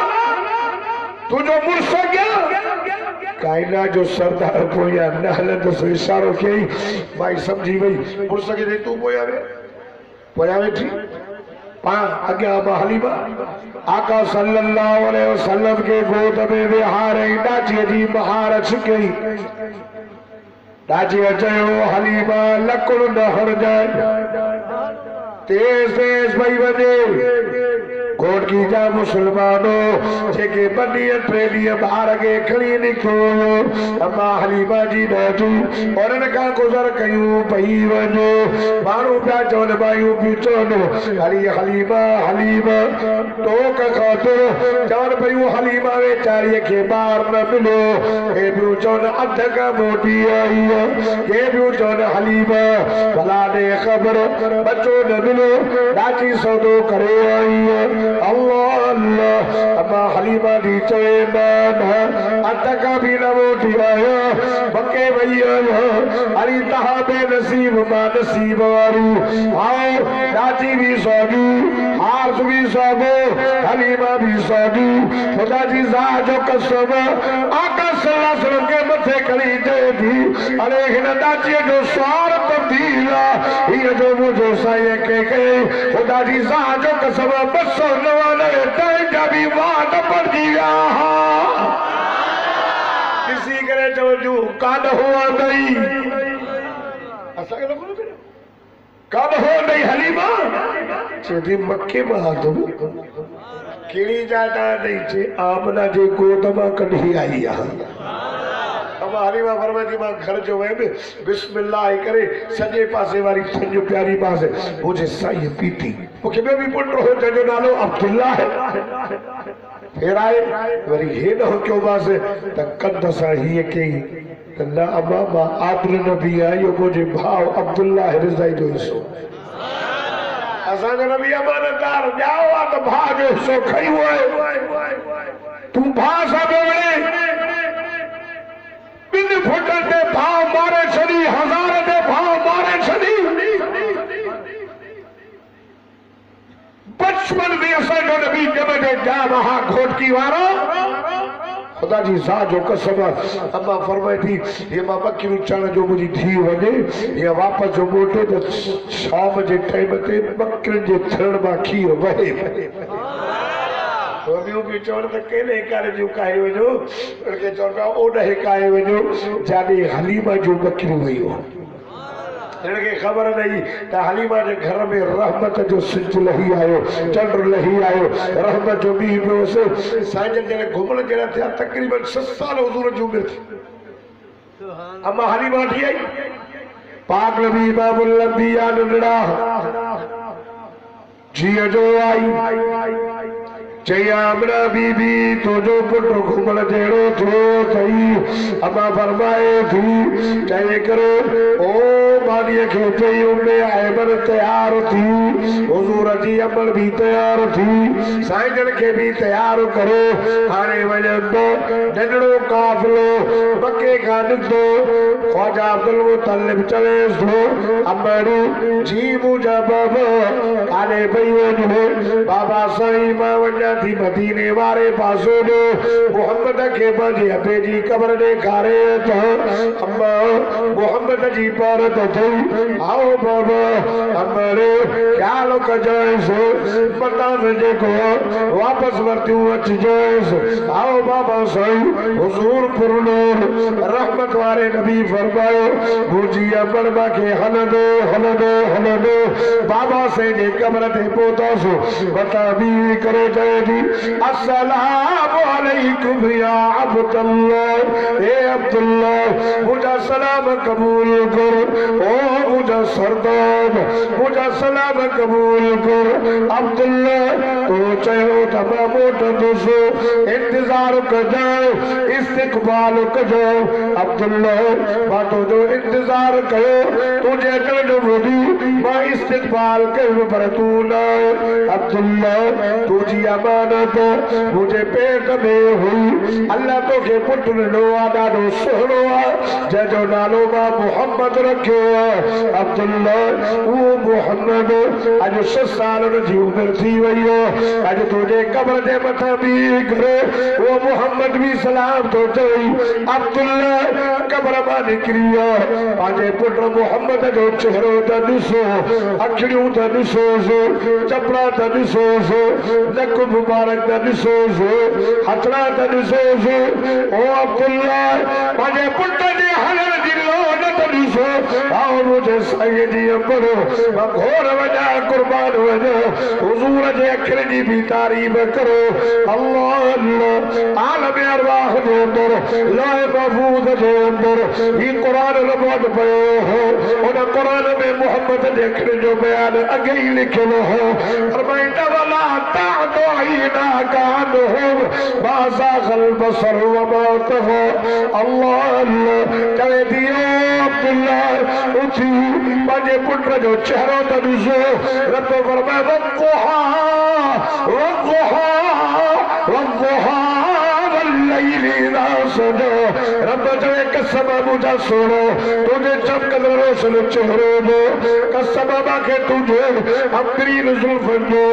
तुंहिंजो मुड़ुस अॻियां काइना जो सरदार पोयां न हलंदुसि इशारो कयई माई सम्झी वई मुड़ुस खे तूं पोयां वेठी अॻियां अम्मा हलीमा आका सल्लल्लाहु अलैहि वसल्लम के गोद में विहारे ॾाचीअ जी महारछ कई ॾाचीअ चयो हलीमा लकुड़ न हणजाए तेज तेज पई वञे कोटकी जा मुसलमानों जेके ॿ ॾींहं टे ॾींहं ॿार खे खणी निकिरो अम्मा हलीमा जी ॾाढी और इन खां गुज़र कयूं पई वञो माण्हू पिया चवनि मायूं पियूं चवनि हली हलीमा हलीमा टोक खाधो चवनि पियूं हलीमा वेचारीअ खे ॿार न मिलियो हे पियूं चवनि अध खां मोटी आई हे पियूं चवनि हलीमा भला ॾे ख़बर बच्चो न मिलियो ॾाची सौदो करे आई अल्लाह अल्लाह अम्मा हलीमा दी चवे न अध का भी न मोटी आया बके वही आया अली तहा बेनसीब मां नसीब वारू आओ ॾाची भी सौदू हार भी सौदो हलीमा भी सौदू खुदा जी ज़ात जो कसम आका सल्लल्लाहु अलैहि वसल्लम के मथे खड़ी चए थी अरे हिन ॾाचीअ जो स्वार तब्दील आहे हीअ जो मुंहिंजो साईं खे कई खुदा जी ज़ात जो कसम 299 टाइम जा भी वाट पड़जी विया ॾिसी करे चवजो कान हुआ नहीं असांखे न कब हो नहीं हलीमा चेदी मक्के में आदो केड़ी जाता नहीं चे आमना जे गोदमा कढ़ी आई आ अब हलीमा फरमाती मां घर जो वे बिस्मिल्लाह करे सजे पासे वाली संजो प्यारी पासे मुझे साई पीती मुखे बे भी पुट हो जजो नालो अब्दुल्ला है फिर आए वरी हे न हो क्यों पासे त कंद सा ही के ना अम्मा मां आदर नबी आयो मुझे भाव अब्दुल्ला रिज़ाई जो हिस्सो असा नबी अमानतदार जाओ आ तो भा जो हिस्सो खई हुए तू भा सा बोले बिन फुटन दे भाव मारे छड़ी हजार दे भाव मारे छड़ी बचपन में असा जो नबी जब जो जा वहां घोटकी वारो खुदा जी सा जो कसम अम्मा फरमाई थी ये मां बकरी चण जो मुझी थी वने ये वापस जो मोटे तो शाम जे टाइम ते बकरी जे थण मा खीर वहे तो भी चोर तो केले करे जो काहे वजो उनके चोर का ओडे काहे वजो जाने हलीमा जो बकरी हुई हो इनके खबर नहीं त हलीमा के घर में रहमत जो सिज लही आयो चंद्र लही आयो रहमत जो भी हो से साजन जने घुमण जरा थे तकरीबन 7 साल हुजूर जो उम्र थी अम्मा हलीमा थी आई पाक नबी इमामुल अंबिया नंदड़ा जी जो आई चई आमना बीबी तो जो पुट घुमण जेड़ो थियो थई अम्मा फरमाए थी चई करे ओ मानिए के चई उम्मे आयमन तैयार थी हुजूर जी अमल भी तैयार थी साईं के भी तैयार करो हाने वजन तो नंढड़ो काफिलो मक्के का निकतो ख्वाजा अब्दुल मुतल्लिब चले सो अम्मड़ी जी मुझा बाबा आने भई वने बाबा साईं मां वञा थी मदीने वारे पासो जो मोहम्मद के बजे अबे जी कब्र ॾेखारे तो अम्मा मोहम्मद जी पर तो थई आओ बाबा अम्मरे ख्याल कजोस पता मुझे को वापस वरतियूं अचजोस आओ बाबा साईं हुजूर पुरनूर रहमत वारे नबी फरमायो मुझी अमर के हलदो हलदो हलदो बाबा से ने कब्र ते पहुंचो बता भी करे जाए अस्सलामु अलैकुम या अब्दुल्लाह ए अब्दुल्लाह मुझा सलाम कबूल कर ओ मुझा सरदार मुझा सलाम कबूल कर अब्दुल्लाह तो चयो तमाम मोटदसो इंतजार कर जाओ इस्तकबाल कर जाओ अब्दुल्लाह बातों जो इंतजार कयो तुझे कल मोदी मां इस्तकबाल कर पर तू ना अब्दुल्लाह तुझी अमानत मुझे पेट में हुई अल्लाह तो के पुट नो ॾाढो सुहिणो आहे जंहिंजो नालो मां मोहम्मद रखियो आहे अब्दुल्लाह वो मोहम्मद अॼु 6 सालनि जी उमिरि थी वई आहे अॼु तुंहिंजे कब्र जे मथां बीह करे वो मोहम्मद भी सलाम तो चई अब्दुल्लाह कब्र मां निकिरी आहे पंहिंजे पुट मोहम्मद जो चेहरो त ॾिसो अखियूं त ॾिसोसि चपड़ा त ॾिसोसि नक मुबारक त ॾिसोसि हथड़ा त ॾिसोसि ओ अब्दुल्लाह पंहिंजे पुट जे हलण जी लोन त ॾिसो आओ मुझे साईं जी अमर मां घोर वञा कुर्बान वञा हुजूर जे अखर जी भी तारीफ़ करो अल्लाह अल्लाह आलम अरवाह जे अंदर लाए महफूज जे अंदर ही कुरान रबत पयो हो उन कुरान में मोहम्मद जे अखर जो बयान अगे ही लिखियो हो फरमाइंदा वाला तादो आईना कान हो बाजा खल बसर व मौत हो अल्लाह अल्लाह कहे दियो अब्दुल्लाह उठी पंहिंजे पुट जो चेहरो त ॾिसो रब फरमाए वक़ुहा वक़ुहा वक़ुहा वल्लैली इज़ा सजा रब चवे कसम मुझा सोनो तुझे चमकदड़ रोशन चेहरो जो कसम मांखे तुझे अमरीन जुल्फन जो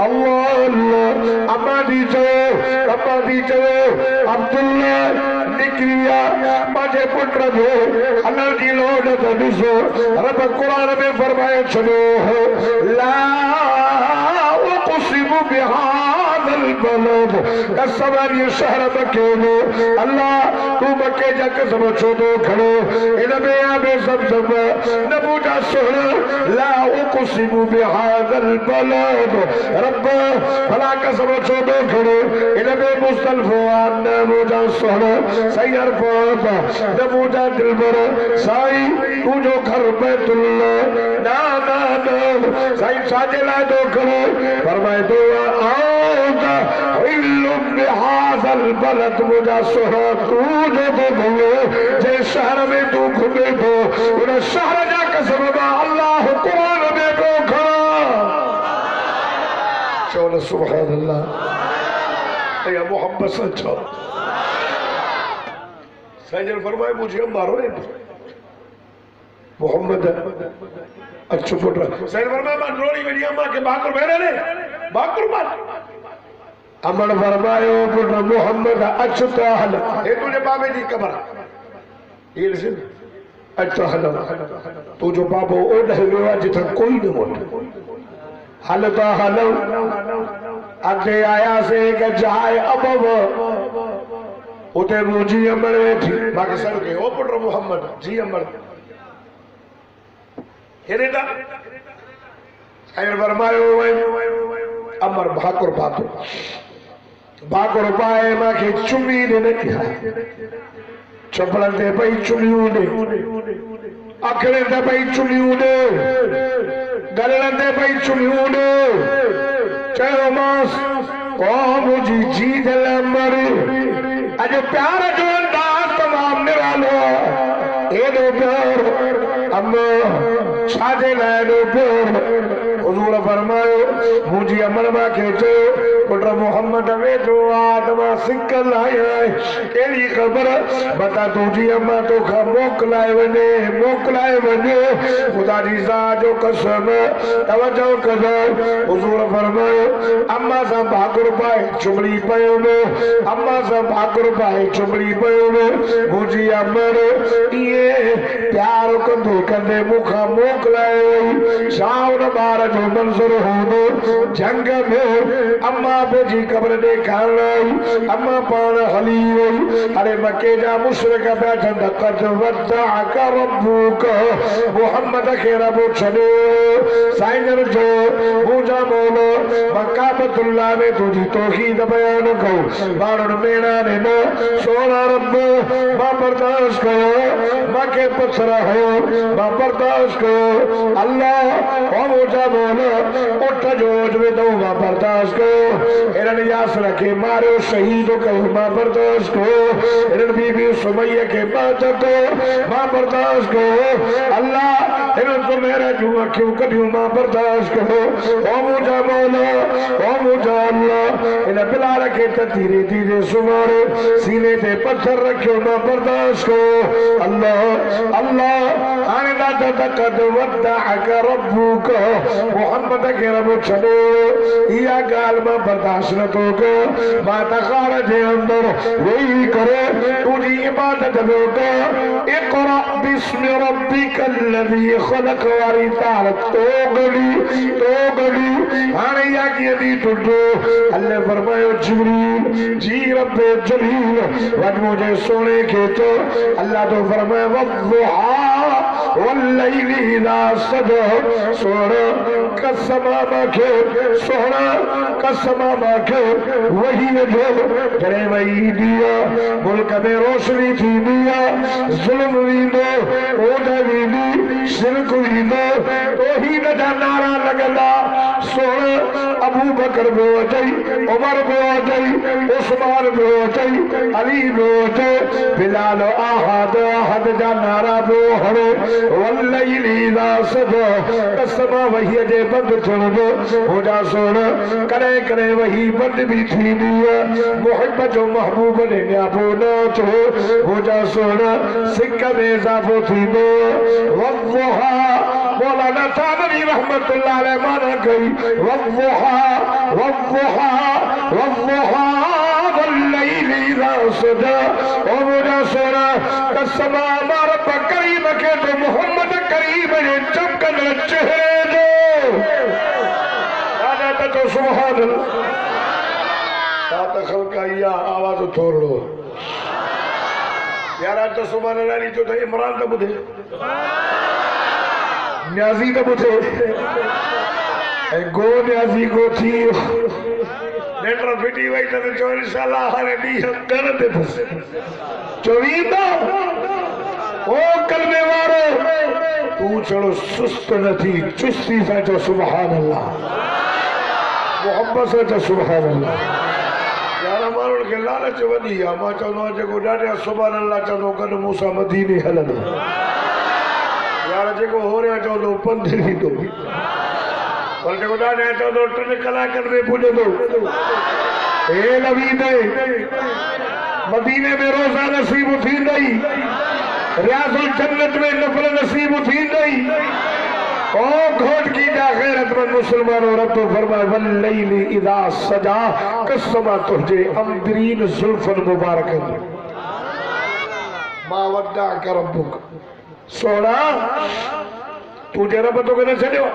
अल्लाह अल्लाह अम्मा दी चयो अब्दुल्लाह निकरिया पंहिंजे पुट जो हलण जी लोड त ॾिसो रब कुरान में फरमाए छॾियो ला उक़सिमु बिहाज़ल बलद कसम ये शहर मके में अल्लाह तू मके जा कसम छोड़ो खड़ो इन में आबे ज़मज़म नबूजा सोहरा ला उक़सिमु बिहाज़ल बलद रब भला कसम छोड़ो खड़ो इन में मुस्तलफ़ा नबूजा सोहरा सैयर पापा नबूजा दिलबर साई तू जो घर बैतुल्ला ना ना ना साई साजला दो खड़ो फरमाए दो आऊदा इल्लुम बिहाज़ल बलद मुजा सोहरा तू जो दो घूमे जे शहर में तू घूमे तो उन शहर जा कसम अल्लाह कुरान में को खड़ा चलो सुभान अल्लाह या मोहम्मद सच्चा सैयद फरमाए मुझे मारो मोहम्मद अच्छो पुत्र सैयद फरमाए मैं रोड़ी मेरी अम्मा के बाकर मेरे ने बाकर मार अमन फरमायो पुत्र मोहम्मद अच्छो तो हल ये तुझे बाबे दी कबर ये लिसन अच्छा हल तू जो बाबो ओ डहलेवा जिथा कोई न मोट हल तो हल अगे आया से गजाए अबव उते मुजी अमर वेठी बाकी सर के ओ पुत्र मोहम्मद जी अमर हेरेदा खैर फरमायो अमर भाकुर पाए मां के चुमी ने किया चपलन ते पई चुमियूं ने अखड़े ते पई चुमियूं ने गलन ते पई चुमियूं ने चयो मास ओ मुजी जी दिल अमर अज प्यार जो अंदाज तमाम निरालो एडो प्यार अम्मा छाजे लाएडो प्यार हुजूर फरमायो मुझी अमर मां के चो पुत्र मोहम्मद वे जो आदमा सिकल आया केड़ी खबर बता तुझी अम्मा तो खा मोकलाए वने खुदा जी सा जो कसम तवज्जो करो हुजूर फरमायो अम्मा सा भाकुर पाए चुमड़ी पयो में अम्मा सा भाकुर पाए चुमड़ी पयो में मुझी अमर ये प्यार कंदे कंदे मुखा मोकलाए शाम बार जो मंजूर हो जंग में अम्मा बेजी कब्र देखाण आई अम्मा पान हली वई अरे मके जा मुशरिक बैठन कद वदअक रब्बुक मोहम्मद के रब छड़े साइनर जो मुजा मोलो मकाबतुल्लाह में तुझी तौहीद बयान को बारण मेरा ने न सोना रब मां बर्दाश्त करो मके पथरा हो मां बर्दाश्त करो अल्लाह ओ मुजा मोलो उठ जोज में तो मां बर्दाश्त करो इरन यास रखे मारो शहीद को मां बर्दाश्त करो इरन बीबी सुमैया के बात को मां बर्दाश्त करो अल्लाह इरन तो मेरा जुआ क्यों कभी मां बर्दाश्त करो ओ मुजा मौला ओ मुजा अल्लाह इन बिलाल के धीरे धीरे सुमारो सीने पे पत्थर रखो मां बर्दाश्त करो अल्लाह अल्लाह आने दादा तकद वदअक रब्बुक मोहम्मद के रब छड़ो या गाल में बर्दाश्त न तो को बात खारज अंदर वही करे तुझी इबादत लोगा इक़रा बिस्मि रब्बिकल लज़ी खलक वारी तार तो गली आने या की दी टुटो अल्लाह फरमायो जिब्रील जी रब्बे जलील वज मुझे सोने के तो अल्लाह तो फरमाए वद्दुहा वल्लैलि इज़ा सजा सोना कसम माखे सोना कसम माखे वही जो जड़े वही दिया मुल्क में रोशनी थी दिया जुल्म वींदो ओदा वींदी शिरक वींदो तौहीद जा नारा लगंदा सोना अबू बकर बो अचई उमर बो अचई उस्मान बो अचई अली बो अचई बिलाल अहद जा नारा बो हड़ो वल्लैलि इज़ा सजा कसम वही जे बंद छोड़ो हो जा सोना करे करे वही बंद भी थी दिया मोहब्बत जो महबूब ने न्याबो नाचो हो जा सोना सिक्का में इजाफो थी दो वद्दुहा मौलाना थानवी रहमतुल्लाह अलैह माना गई वद्दुहा वल्लैलि इज़ा सजा ओ मुझा सोना कसम हमारा करीम के तो मोहम्मद करीम ने चमकन चेहरे दो तो सुभान अल्लाह खल्का या आवाज थोड़ लो यार आज तो सुभान अल्लाह नहीं जो तो इमरान तो बुधे न्याजी तो बुधे गो न्याजी गो थी नेटर फिटी वही तो चो इंशाल्लाह हरे दी कर दे बस चोवींदा ओ कलमे वारो तू चलो सुस्त नथी चुस्ती से जो सुभान अल्लाह मोहब्बत से जो सुभान अल्लाह यार माण्हुनि खे लालच वधी आहे मां चवंदो आहियां जेको ॾाढा सुभान अल्लाह चवंदो गॾु मूंसां मदीने हलंदो यार जेको होरिया चवंदो पंधु ॾींदो पर जेको ॾाढा चवंदो 3 कलाकनि में पुॼंदो हे नवीदे मदीने में रोज़ा नसीब थींदई रियाज़ुल जन्नत में नफ़ल नसीब थींदई ओ घोट की जा गैरतमंद मुसलमानों रब तो फरमाए वल्लैलि इज़ा सजा कसमा तुझे अम्बरीन जुल्फन मुबारकन मा वद्दाअक रब्बुक सोना तुझे रब तो न छॾियो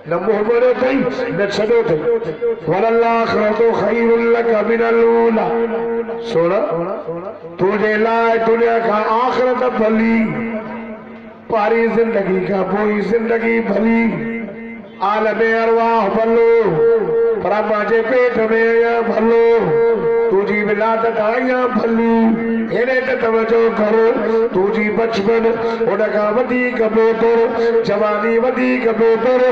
न मुंहुं मोड़ियो अथई न छॾियो अथई वलल्लाखिरतु खैरुल लक मिनल ऊला सोना तुझे लाइ दुनिया खां आखिरत भली पारी जिंदगी का पोई जिंदगी भली आलमे अरवाह भलो ब्रह्मा जे पेट में आया भलो तुझी विलादत आया भली हेरे ते तवजो करो तुझी बचपन उनका वधीक बेहतर जवानी वधीक बेहतर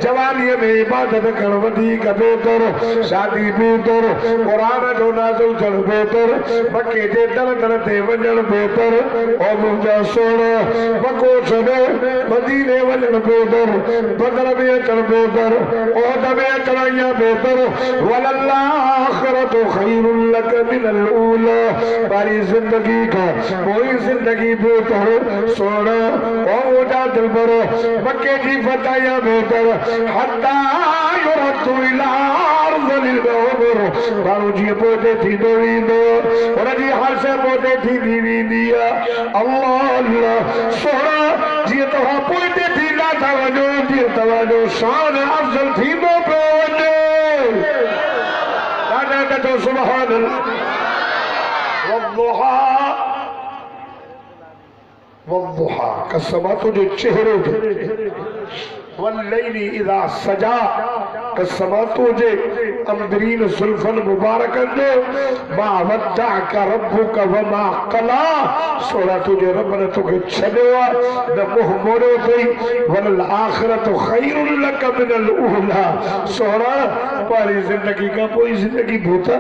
जवानी में इबादत कर वधीक बेहतर शादी बेहतर कुरान जो नाज़िल थियण बेहतर मक्के जे दर दर ते वञण बेहतर ओ मुंहिंजा सोना मको छॾे मदीने वञण बेहतर बदर में अचण बेहतर ओहद में अचण या बेहतर वलल्लाखिरतु खैरुल लक मिनल ऊला पारी जिंदगी का कोई जिंदगी बेहतर सोना ओ मुझा दिलबर मक्के की फतह बेहतर हत्ता युरद्दु इला अर्ज़िल उमर बारू जी पोते थी दोइंदो उनजी हर से पोते थी दीवींदी अल्लाह अल्लाह सोना जी तो पोते थी ना था वजो जी तवाजो शान अफजल थी दो पे वजो दादा तो सुभान अल्लाह वद्दुहा कसमा तुझे चेहरे वल्लैलि इज़ा सजा कसमा तुझे अम्बरीन जुल्फन मुबारकन दे मा वद्दअक रब्बुक वमा क़ला सोना तुझे रब ने तोखे छॾियो न मुंहुं मोड़ियो अथई वल आखिरतु खैरुल लक मिनल ऊला सोना पारी जिंदगी का कोई जिंदगी बेहतर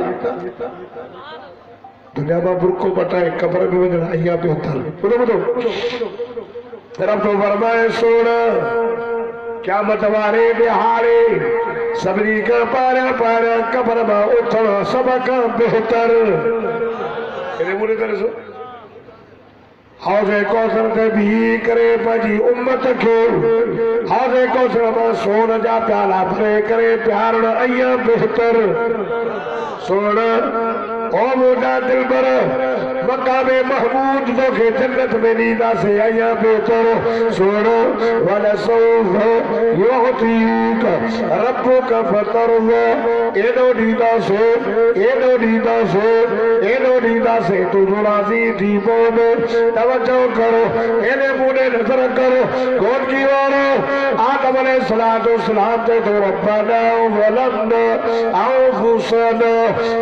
दुनिया में बुरको पटाए कब्र में वजन आया बेहतर बुधो बुधो रब तो फरमाए सोना क्या मतवारे बिहारे सबरी का पारा पारा कब्र में उठण सब का बेहतर इने मुरे तरह सो हौज़े कौसर ते भी करे पंहिंजी उम्मत खे हौज़े कौसर में सोन जा प्याला भरे करे प्यारण आया बेहतर सोना ओ मोटा दिलबर मकामे महमूद तोखे जन्नत में नींदा से आया बेहतर सोना वलसौफ युअतीक रब्बुक फतरज़ा एडो नींदा से तू राज़ी थी पवे तवज्जो करो एने मुने नजर करो कौन की वारो आदम अलैहिस्सलातु वस्सलाम ते तो रब्बना वलमना अनफुसना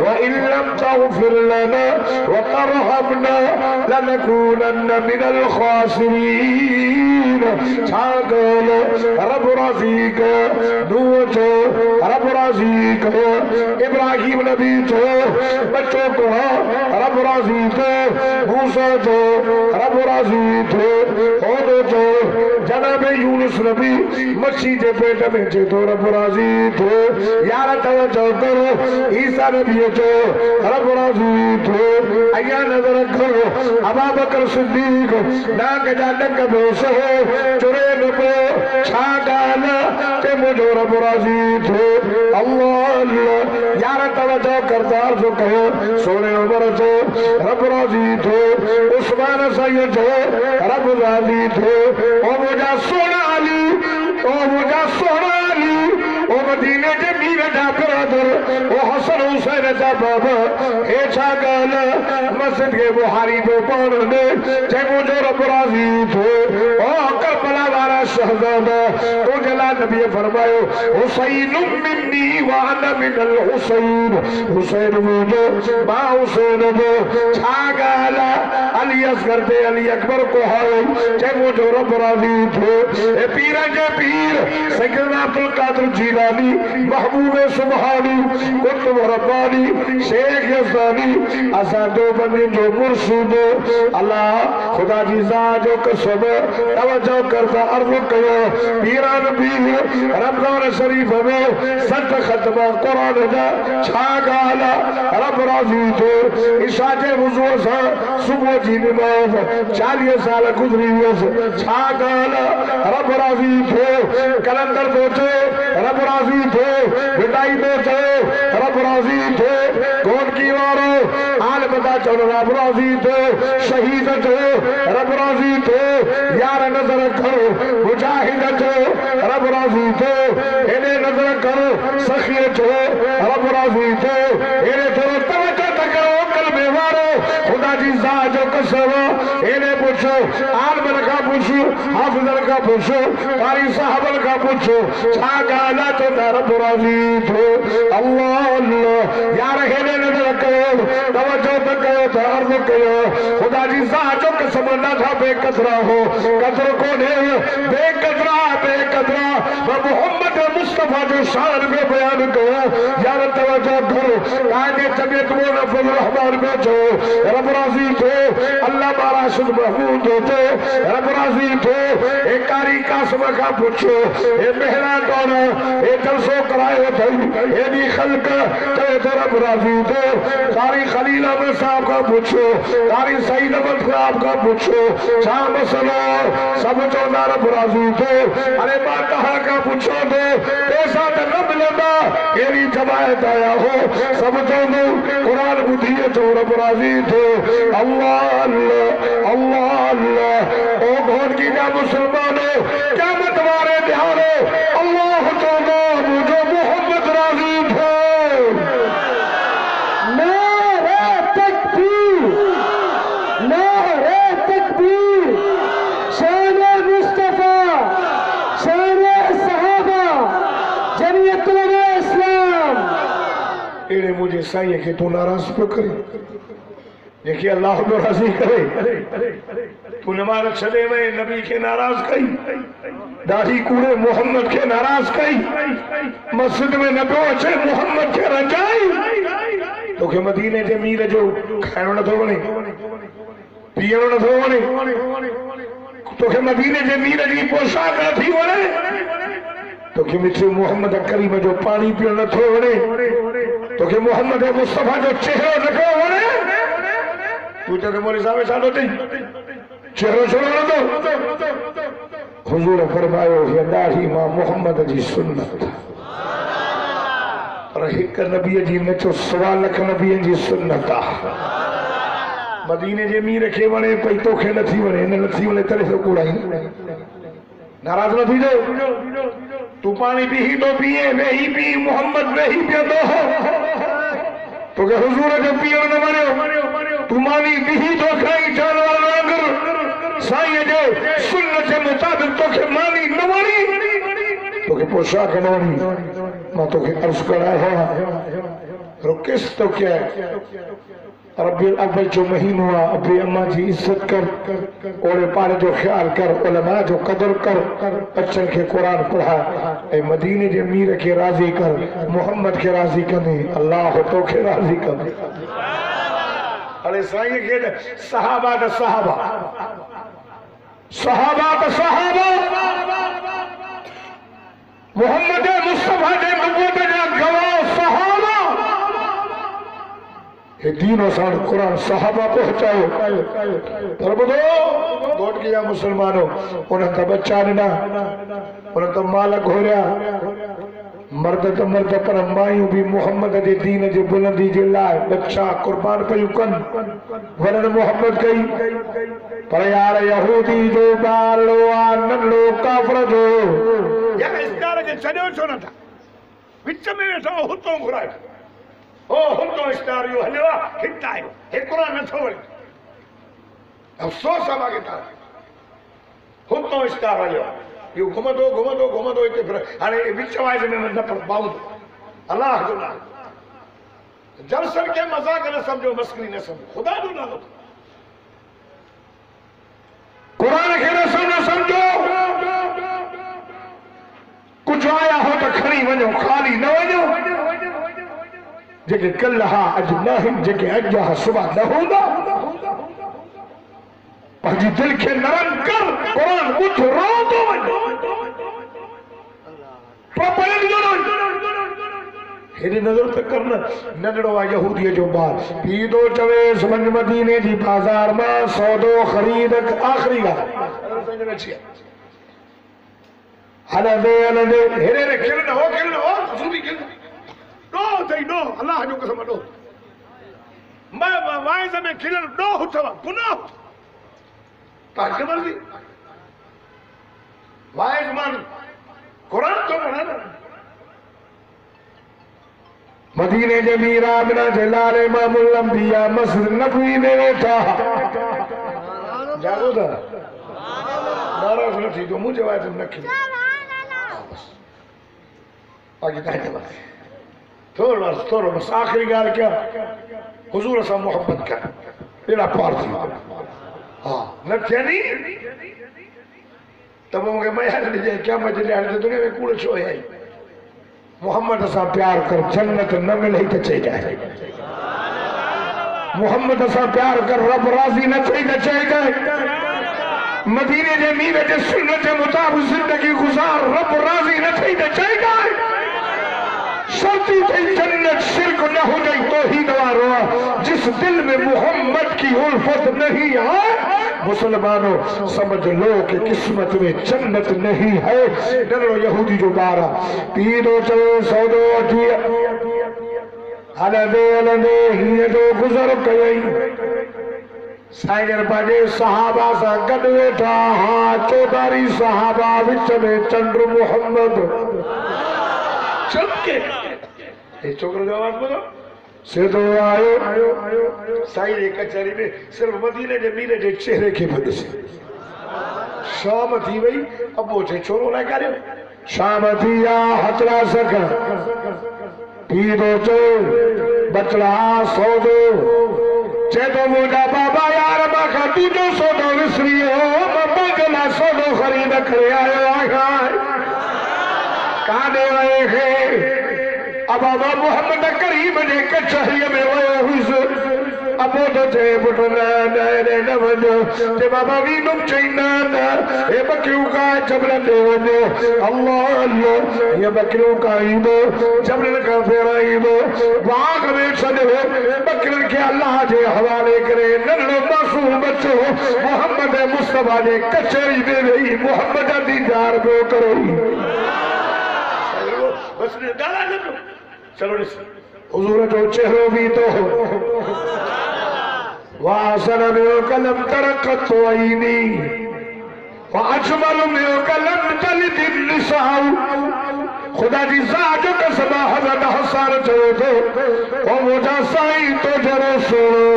व इन लम तग़फिर लना व तरहमना लनकूनन्न मिनल खासिरीन छागल रब रज़ीक नूह जो रब रज़ीक इब्राहिम नबी जो बच्चों को रब राज़ी थे मूसा जो रब राज़ी थे होदो जो जनाब यूनुस नबी मच्छी के पेट में चे तो रब राज़ी थे यार तवज्जो करो ईसा नबी जो रब राज़ी थे अया नजर करो अबू बकर सिद्दीक नाक जा डक बेसो चुरे न पे छा गाना ते मुझो रब राज़ी थे अल्लाह अल्लाह यार तवज्जो करता जो कहो सोने उमर जो रब राज़ी थे उस्मान सैयद जो रब राज़ी थे ओ मुझा सोना अली ओ मदीने जे मीर जा बिरादर ओ हसन हुसैन जा बाबा ए छा गाल मस्जिद के बुहारी पे पढ़ने जे मुझे रब राजी थे ओ करबला वाला शहजादा तो जला नबी फरमायो हुसैन मिन्नी व अना मिनल हुसैन हुसैन मुझे बा हुसैन दो छा गाल अली असगर दे अली अकबर को है जे मुझे रब राजी थे ए पीर जे पीर सैयदना अब्दुल कादिर जीलानी महबूब सुबहानी कुतुब रब्बानी शेख यज़दानी असा दो बंदे जो मुर्शिद अल्लाह खुदा जी जा जो कसम तवज्जो करता अर्ज कयो पीरान पीर रमजान शरीफ में सत खत्म कुरान दा छा गाला रब राजी थे ईशा जे वुजू सा सुबह जी नमाज 40 साल गुजरी वस छा गाला रब राजी थे कलंदर पहुंचे रब राजी थे विदाई पहुंचे रब राजी थे कौन की वारो हाल बता चल रब राजी थे शहीद थे रब राजी थे यार नजर करो मुजाहिद थे रब राजी थे इन्हें नजर करो सखी थे रब राजी थे इन्हें थोड़ा तवज्जो करो कलमे वारो खुदा जी जा जो कसम इन्हें पूछो आलम का पूछो हाफिज का पूछो कारी साहब का पूछो छा गाला तो रब राजी थे अल्लाह अल्लाह यार इन्हें नजर करो तवज्जो करो तो अर्ज करो खुदा जी जा जो कसम ना था बेकदरा हो कदर को ने बेकदरा बेकदरा मोहम्मद मुस्तफा जो शान में बयान करो यार तवज्जो करो आगे तबीयत वो नफल रहमान में जो रब राजी थे अल्लाह बाराशुद महमूद थे रब राजी थे एक कारी कासम का पूछो ये मेहरा कौन ये जलसो कराए थे ये भी खल्क कहे तो रब राजी थे कारी खलील अहमद साहब का पूछो कारी सईद अहमद साहब का पूछो शाम मसलो सब जो रब राजी थे अरे बात का पूछो तो पैसा तो न मिलेगा ये जमायत आया हो सब जो कुरान बुद्धिए जो रब राजी थे अल्लाह अल्लाह अल्लाह अल्लाह ओ भोट की क्या मुसलमानों क्या मत मारे ध्यान अल्लाह तो जो मोहम्मद राजी थे नारे तकबीर नारे तकबीर शान मुस्तफा शान सहाबा जमीयत उलमा इस्लाम एड़े मुझे साईं के तू नाराज पे करे देखी अल्लाह को राजी करे तू नमाज छदे में नबी के नाराज कई दाढ़ी कूड़े मोहम्मद के नाराज कई मस्जिद में न पियो अचे मोहम्मद के रंजाई तो के मदीने जे मीर जो खाइणो न थो वणे पीअणो न थो वणे तो के मदीने जे मीर जी पोशाक न थी वणे तो के मिठे मोहम्मद करीम जो पानी पियो न थो वणे तो के मोहम्मद मुस्तफा जो चेहरो न थो वणे तू तो के मोरे साहब सालो थी चेहरो छोड़ो तो हुजूर फरमायो ये दाढ़ी मां मोहम्मद जी सुन्नत पर एक नबी जी न चो 1.25 लाख नबी जी सुन्नत मदीने जे मीर के वणे पई तोखे न थी वणे न थी वणे तरे से कूड़ाई नाराज न थी जो तू पानी पी ही तो पिए वे ही पी मोहम्मद वे ही पियो तो के हुजूर जो पियो न वणियो तू मानी भी तो खाई जानवर वांगर साईं जे सुन्नत जे मुताबिक तो के मानी न वणी तो के पोशाक न वणी मां तो के अर्ज कराया है रुकिस तो क्या रब्बिल अव्वल जो महीनो आ अबे अम्मा जी इज्जत कर ओड़े पारे जो ख्याल कर उलमा जो कदर कर बच्चन के कुरान पढ़ा ए मदीने जे मीर के राजी कर मोहम्मद के राजी कने अल्लाह तो के राजी कर अरे साईं के सहाबा द सहाबा सहाबा द सहाबा मोहम्मद मुस्तफा जे नबूवत जा गवाह सहाबा ये दीन साण कुरान सहाबा पहुंचाओ पर बुधो गोट किया मुसलमानों उन्हें तो बच्चा ना उन्हें तो माल घोरिया मर्द तो मर्द पर मायूं भी मोहम्मद जे दीन जे बुलंदी जे लाए बच्चा कुर्बान पयूं कन वरन मोहम्मद कई पर यार यहूदी जो बालो आ नलो काफर जो या इस कार के छड़ियो छो न था विच में वेठो हुतो घुराए ओ हुतो स्टारियो हलियो हितायो हिकुरा न थो वरी अफसोस आहे मां हुतो स्टार हलियो यो घुमंदो इते फिर हाणे विच वाइज में न पर बाउंदो अल्लाह जो नालो जलसन के मजाक न समझो मस्करी न समझो खुदा जो नालो कुरान के न समझो कुछ आया हो तो खड़ी वञो खाली न वञो जेके कल हा अज न आहिनि जेके अज हा सुबह न हूंदा पंहिंजी दिल खे नरम कर कुरान ॿुध रोंदो वञ हेॾी नज़र त कर न नंढड़ो आहे यहूदीअ जो ॿार पीउ थो चवे समझ मदीने जी बाज़ार मां सौदो ख़रीद आख़िरी ॻाल्हि हलंदे हलंदे हेरे रे खिल न हो ज़रूरी खिल ॾो अथई ॾो अलाह जो कसम ॾो वाइज़ में खिलण ॾो अथव पुनः तव्हांखे मर्ज़ी वाइज़ मां क़ुरान थो पढ़ा न मदीने जे मीरा बिना जे लारे इमामुल अंबिया मस्जिद नबवी में वेठा जागो था नाराज़ न थी तो मुझे वाइज़ न खिल बाक़ी तव्हांजे मथे थोरो बस आख़िरी ॻाल्हि क्या हुजूर सां मोहब्बत कर बेड़ा पार थी हाँ न थियनी त पोइ मूंखे मया ॾिजे क्या मजे ॾियण त दुनिया में कूड़ छो आहे मोहम्मद सां प्यार कर जन्नत न मिले त चई जाए मोहम्मद सां प्यार कर रब राज़ी न थई त चई जाए मदीने जे मीर जे सुन्नत जे मुताबिक़ जिंदगी गुज़ार रब राज़ी न थई त चई जाए शर्ती थी जन्नत शिरक न हो जाए तो ही दवारो जिस दिल में मोहम्मद की उल्फत नहीं है मुसलमानों समझ लो कि किस्मत में जन्नत नहीं है नंढड़ो यहूदी जो ॿार पीउ थो चवे सौदो वठी हलंदे हलंदे हीअं जो गुज़र कयई साईं पंहिंजे सहाबा सां गॾु वेठा हा चौधारी सहाबा विच में चंद्र मोहम्मद चमके ये छोकरो जो आवाज ॿुधो सिधो आयो साईं जे कचहरी में सिर्फ मदीने जे मीर जे चेहरे खे ॿुधसि शाम थी वई अबो चई छोरो लाइ कारियो शाम थी आ हथड़ा सक पीउ थो चयो बचड़ा सौदो चए थो मुंहिंजा बाबा यार मां तुंहिंजो सौदो विसरी वियो मां मंगला सौदो ख़रीद करे आयो आहियां काॾे वए खे अब बाबा मोहम्मद करीम जे कचहरीअ में वियो हुयुसि अबो तो चए पुट न वञो ते बाबा वीनुम चई न हे बकरियूं का जबरन ॾे वञो अल्लाह अल्लाह ये बकरियूं का ईंदो जबरन का फेराईंदो बाग में छॾे बकरियुनि खे अल्लाह जे हवाले करे नंढड़ो मासूम बच्चो मोहम्मद मुस्तफा जे कचहरी में वेही मोहम्मद जा दीदार पियो करे बस गाला न चलो हुजूर जो चेहरो भी तो वासन में कलम तरकत तो आईनी वाजमल में कलम तलिद निसाउ खुदा जी जात कसम हज़रत हसन चयो तो ओ मुझा साईं तो जरो सोनो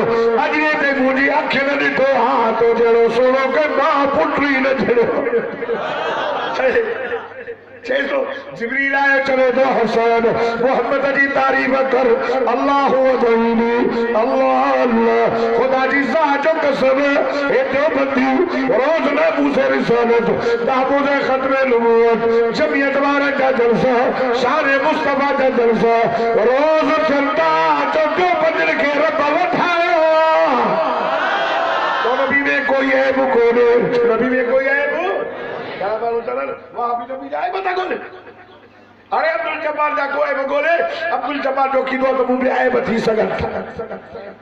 अजने ते मुझी अख न ॾिठो हा तो जरो सोनो के मां पुटरी न जड़ो चेतो जिब्रील आयो चले तो हसन मोहम्मद जी तारीफ कर अल्लाह वदनी अल्लाह अल्लाह खुदा जी जात कसम ए देवबंदी रोज न पूछे रिसालत ताबूज खत्म नबूवत जमियत वाला का जलसा शान मुस्तफा का जलसा रोज चलता तो देवबंदी के रब उठायो तो नबी में कोई ऐब कोने नबी में कोई ऐब क्या बात चलन वहां भी तो भी जाए बता गोले अरे अब्दुल जब्बार जा कोई गोले अब्दुल जब्बार जो कीदो तो मुंबई आए बथी सगन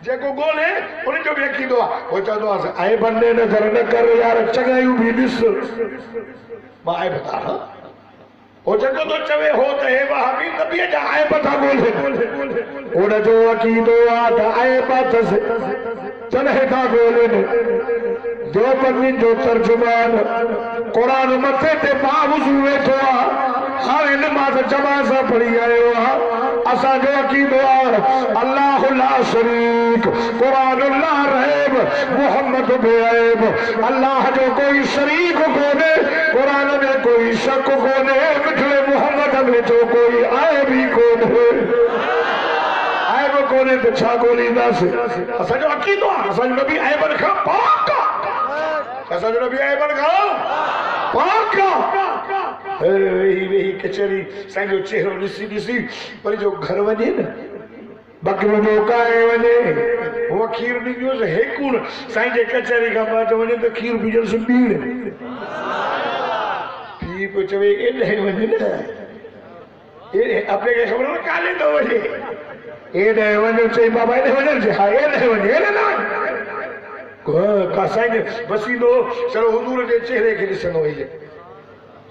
जेको गोले उन जो भी कीदो हो चदो आए बंदे नजर न कर यार चगायू भी दिस मां आए बता हो जेको तो चवे हो त हे वहाबी नबी जा आए बता गोले ओड जो अकीदो आ त आए बात से चले था गोले दो बंदी जो तर्जुमान कुरान मथे ते बावजूद वेठो आ हाणे नमाज जमा सां पढ़ी आयो आहे असांजो अक़ीदो आहे अल्लाह ला शरीक कुरान ला रैब मोहम्मद बेअब अल्लाह जो कोई शरीक कोने कुरान में कोई शक कोने मिठड़े मोहम्मद में जो कोई ऐब ही कोने ऐब कोने तो छा ॻोल्हींदासीं असांजो अक़ीदो आहे असांजो नबी ऐबनि खां पाक आहे असांजो नबी ऐबनि खां पाक आहे वेही कचहरी साईं जो चेहरो ॾिसी ॾिसी वरी जो घर वञे न बकरो जो काए वञे वो खीर ॾिजोसि हेकुण साईं जे कचहरी खां ॿाहिरि वञे त खीर पीजोसि पीड़ पी पियो चवे एॾे वञे न अपने खे ख़बर न काले थो वञे एॾे वञो चई बाबा एॾे वञो हा एॾे वञे एॾे न का साईं बसींदो चलो हुजूर जे चेहरे खे ॾिसंदो हुजे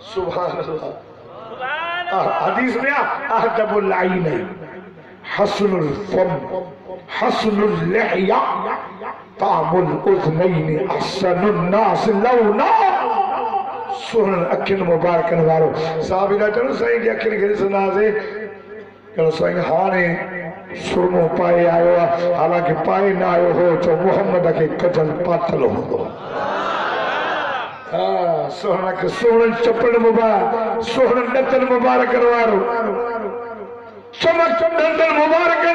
सुभान अल्लाह हदीस में अहदबुल आईन हसनुल फम हसनुल लिहया तामुल उज़नैन अहसनुन नास लौना सुन अखिन मुबारकन वारो साहब दा चलो साईं जी अखिन खे ॾिसंदासीं चलो साईं हाणे सुरमो पाए आयो आहे हालांकि पाए न आयो हो जो मोहम्मद खे कजल पातल हूंदो सोहन के सोहन चप्पल मुबारक सोहन डंदन मुबारक वारो चमक डंदन मुबारक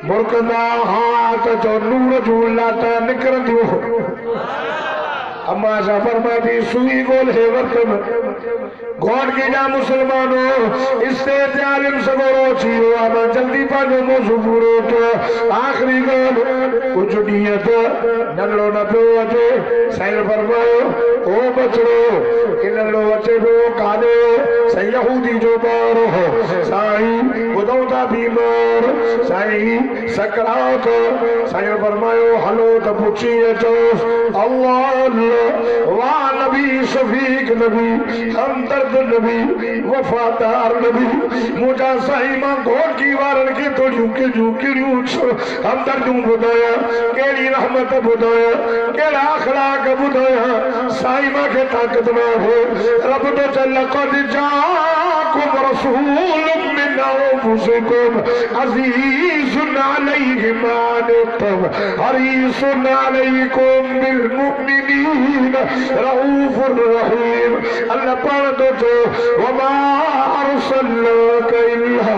मुर्कदा हाथ जो नूर जो लाटा निकरंदियूं अम्मा सा फरमाती सुई गोल है वतन गॉड के जा मुसलमानों इससे जालिम सगोरो छियो आमा जल्दी पाजो मौजू पूरो तो आखिरी गोल कुछ नियत नंगलो न पियो अचे साईं फरमायो ओ बचड़ो नंगलो अचे पियो कादे साईं यहूदी जो ॿार हो साईं ॿुधो था बीमार साईं सकरात साईं फरमायो हलो त पुछी अचो अल्लाह वाह नबी शफीक नबी हमदर्द नबी वफादार नबी मुझा साईं मां घोटी वारन के थोड़ियूं किड़ियूं हमदर्दूं ॿुधाया कहिड़ी रहमत ॿुधाया कहिड़ा अखलाक ॿुधाया साईं मां खे ताक़त न हो रब तो चल लक़द जाकुम रसूलुम मिन अंफुसिकुम अज़ीज़ुन अलैहि मा अनित्तुम हरीसुन अलैकुम बिल मुमिनीन रऊफुर रहीम अल्लाह पाण तो जो वमा अरसलनाका इल्ला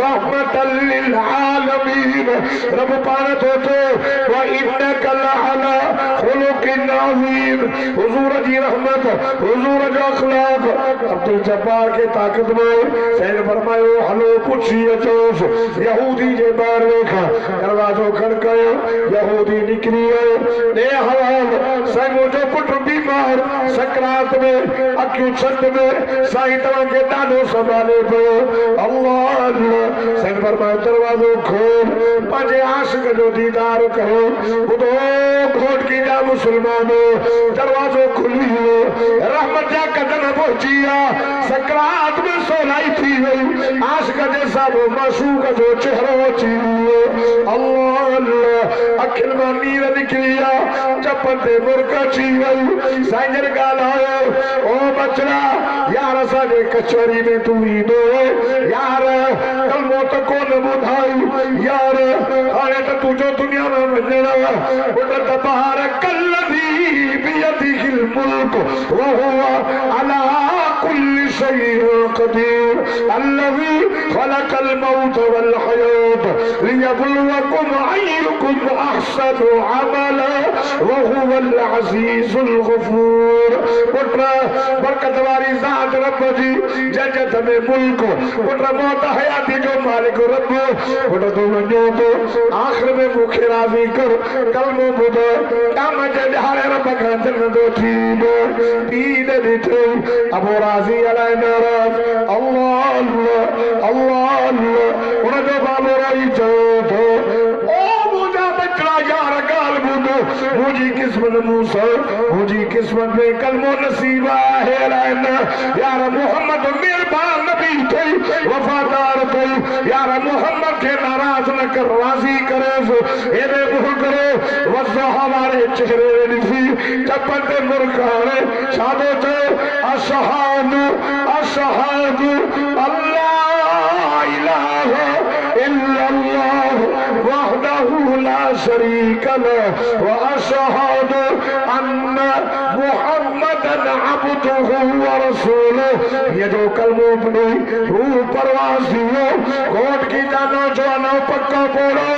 रहमतल लिल आलमीन रब पाण तो जो व इन्नका लअला खुलुकिन अज़ीम हुजूर जी रहमत हुजूर जो अखलाक अब्दुल जब्बार के ताकत में सैन फरमायो हलो पुछी अचो यहूदी जे ॿार वेठा दरवाजो खड़कायो यहूदी निकरी आयो दे हवाल साईं मुझो पुट बीमार सकरात में अखियूं छत में साईं तव्हां खे ॾाढो संभाले पियो अल्लाह अल्लाह साईं फरमायो दरवाजो खोल पंहिंजे आशिक जो दीदार कयो ॿुधो घोट की जा मुसलमानो दरवाजो खुली वियो रहमत जा कदम पहुची विया सकरात में सोलाई थी वई आशिक जे साम्हूं माशूक जो चेहरो अची वियो अल्लाह अल्लाह अखियुनि मां नीर निकिरी विया चपन ते मुर्क अची वई साईं जन ॻाल्हायो ओ बचड़ा यार असांजे कचहरी में तूं ईंदो यार कलमो त कोन ॿुधाई यार हाणे त तुंहिंजो दुनिया में वञण पुट त ॿार कल्लज़ी बियदिहिल मुल्क वहुवा अला कुल्लि शैइन क़दीर अल्लज़ी खलक़ल मौत वल हयात लियबलुवकुम अय्युकुम अहसनु अमला वहुवल अज़ीज़ुल गफूर पुत्र बरकत वारी ज़ात रब जी जन्नत में मुल्क पुत्र मौत हयाती जो मालिक रब पुत्र तो वञो तो आखिर में मुखे राज़ी कर कलमो ॿुध काम जे ॾियारे रब खां जन्नत थी पीर ॾिठे अबू राज़ी अलाए नाराज़ अल्लाह अल्लाह अल्लाह अल्लाह उन जो बाबू रही चयो थो ओ मुंहिंजा बचड़ा यार ॻाल्हि ॿुध मुझी किस्मत मूसा मुझी किस्मत में कलमो नसीबा है लाना यार मोहम्मद मेहरबान नबी थई वफादार थई यार मोहम्मद के नाराज न कर राजी करे एदे मुह करे वसो हमारे चेहरे दिसी चपटे मुरकाने शादो चे अशहादु अशहादु अल्लाह इलाहा इल्लल्लाह वहदहु ला शरीक लहु व अशहादु अन्ना मुहम्मदन अब्दुहु व रसूलुहु। ये जो कलमो पढ़ी रूह परवासियों कोट की जानो जवानो पक्का बोलो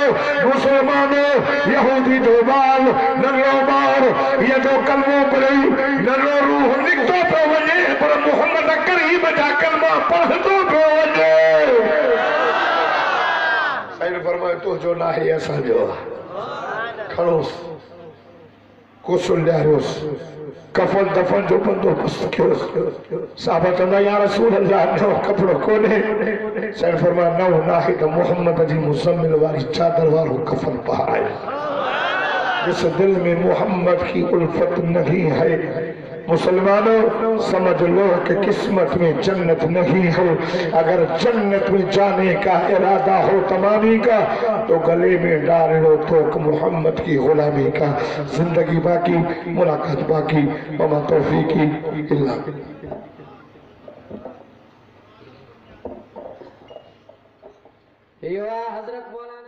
मुसलमानों यहूदी जो बाल नगरो बार ये जो कलमो पढ़ी नगरो रूह निकतो पे वने पर मोहम्मद करीब जा कलमा पढ़तो पे वने साईं फरमाए तो जो ना है ऐसा जो खड़ोस कुसुल्यारोस कफन दफन जो बंदोबस्त कयो साहबा चंदा या रसूल अल्लाह नो कपड़ो कोने साईं फरमाए नो ना है तो मोहम्मद जी मुजम्मिल वाली चादर वालो कफन पहराए। जिस दिल में मोहम्मद की उल्फत नहीं है मुसलमानों समझ लो कि किस्मत में जन्नत नहीं है। अगर जन्नत में जाने का इरादा हो तमामी का तो गले में डाल लो तो मोहम्मद की गुलामी का। जिंदगी बाकी मुलाकात बाकी वमा तौफीकी इल्ला बिल्लाह। हजरत मौलाना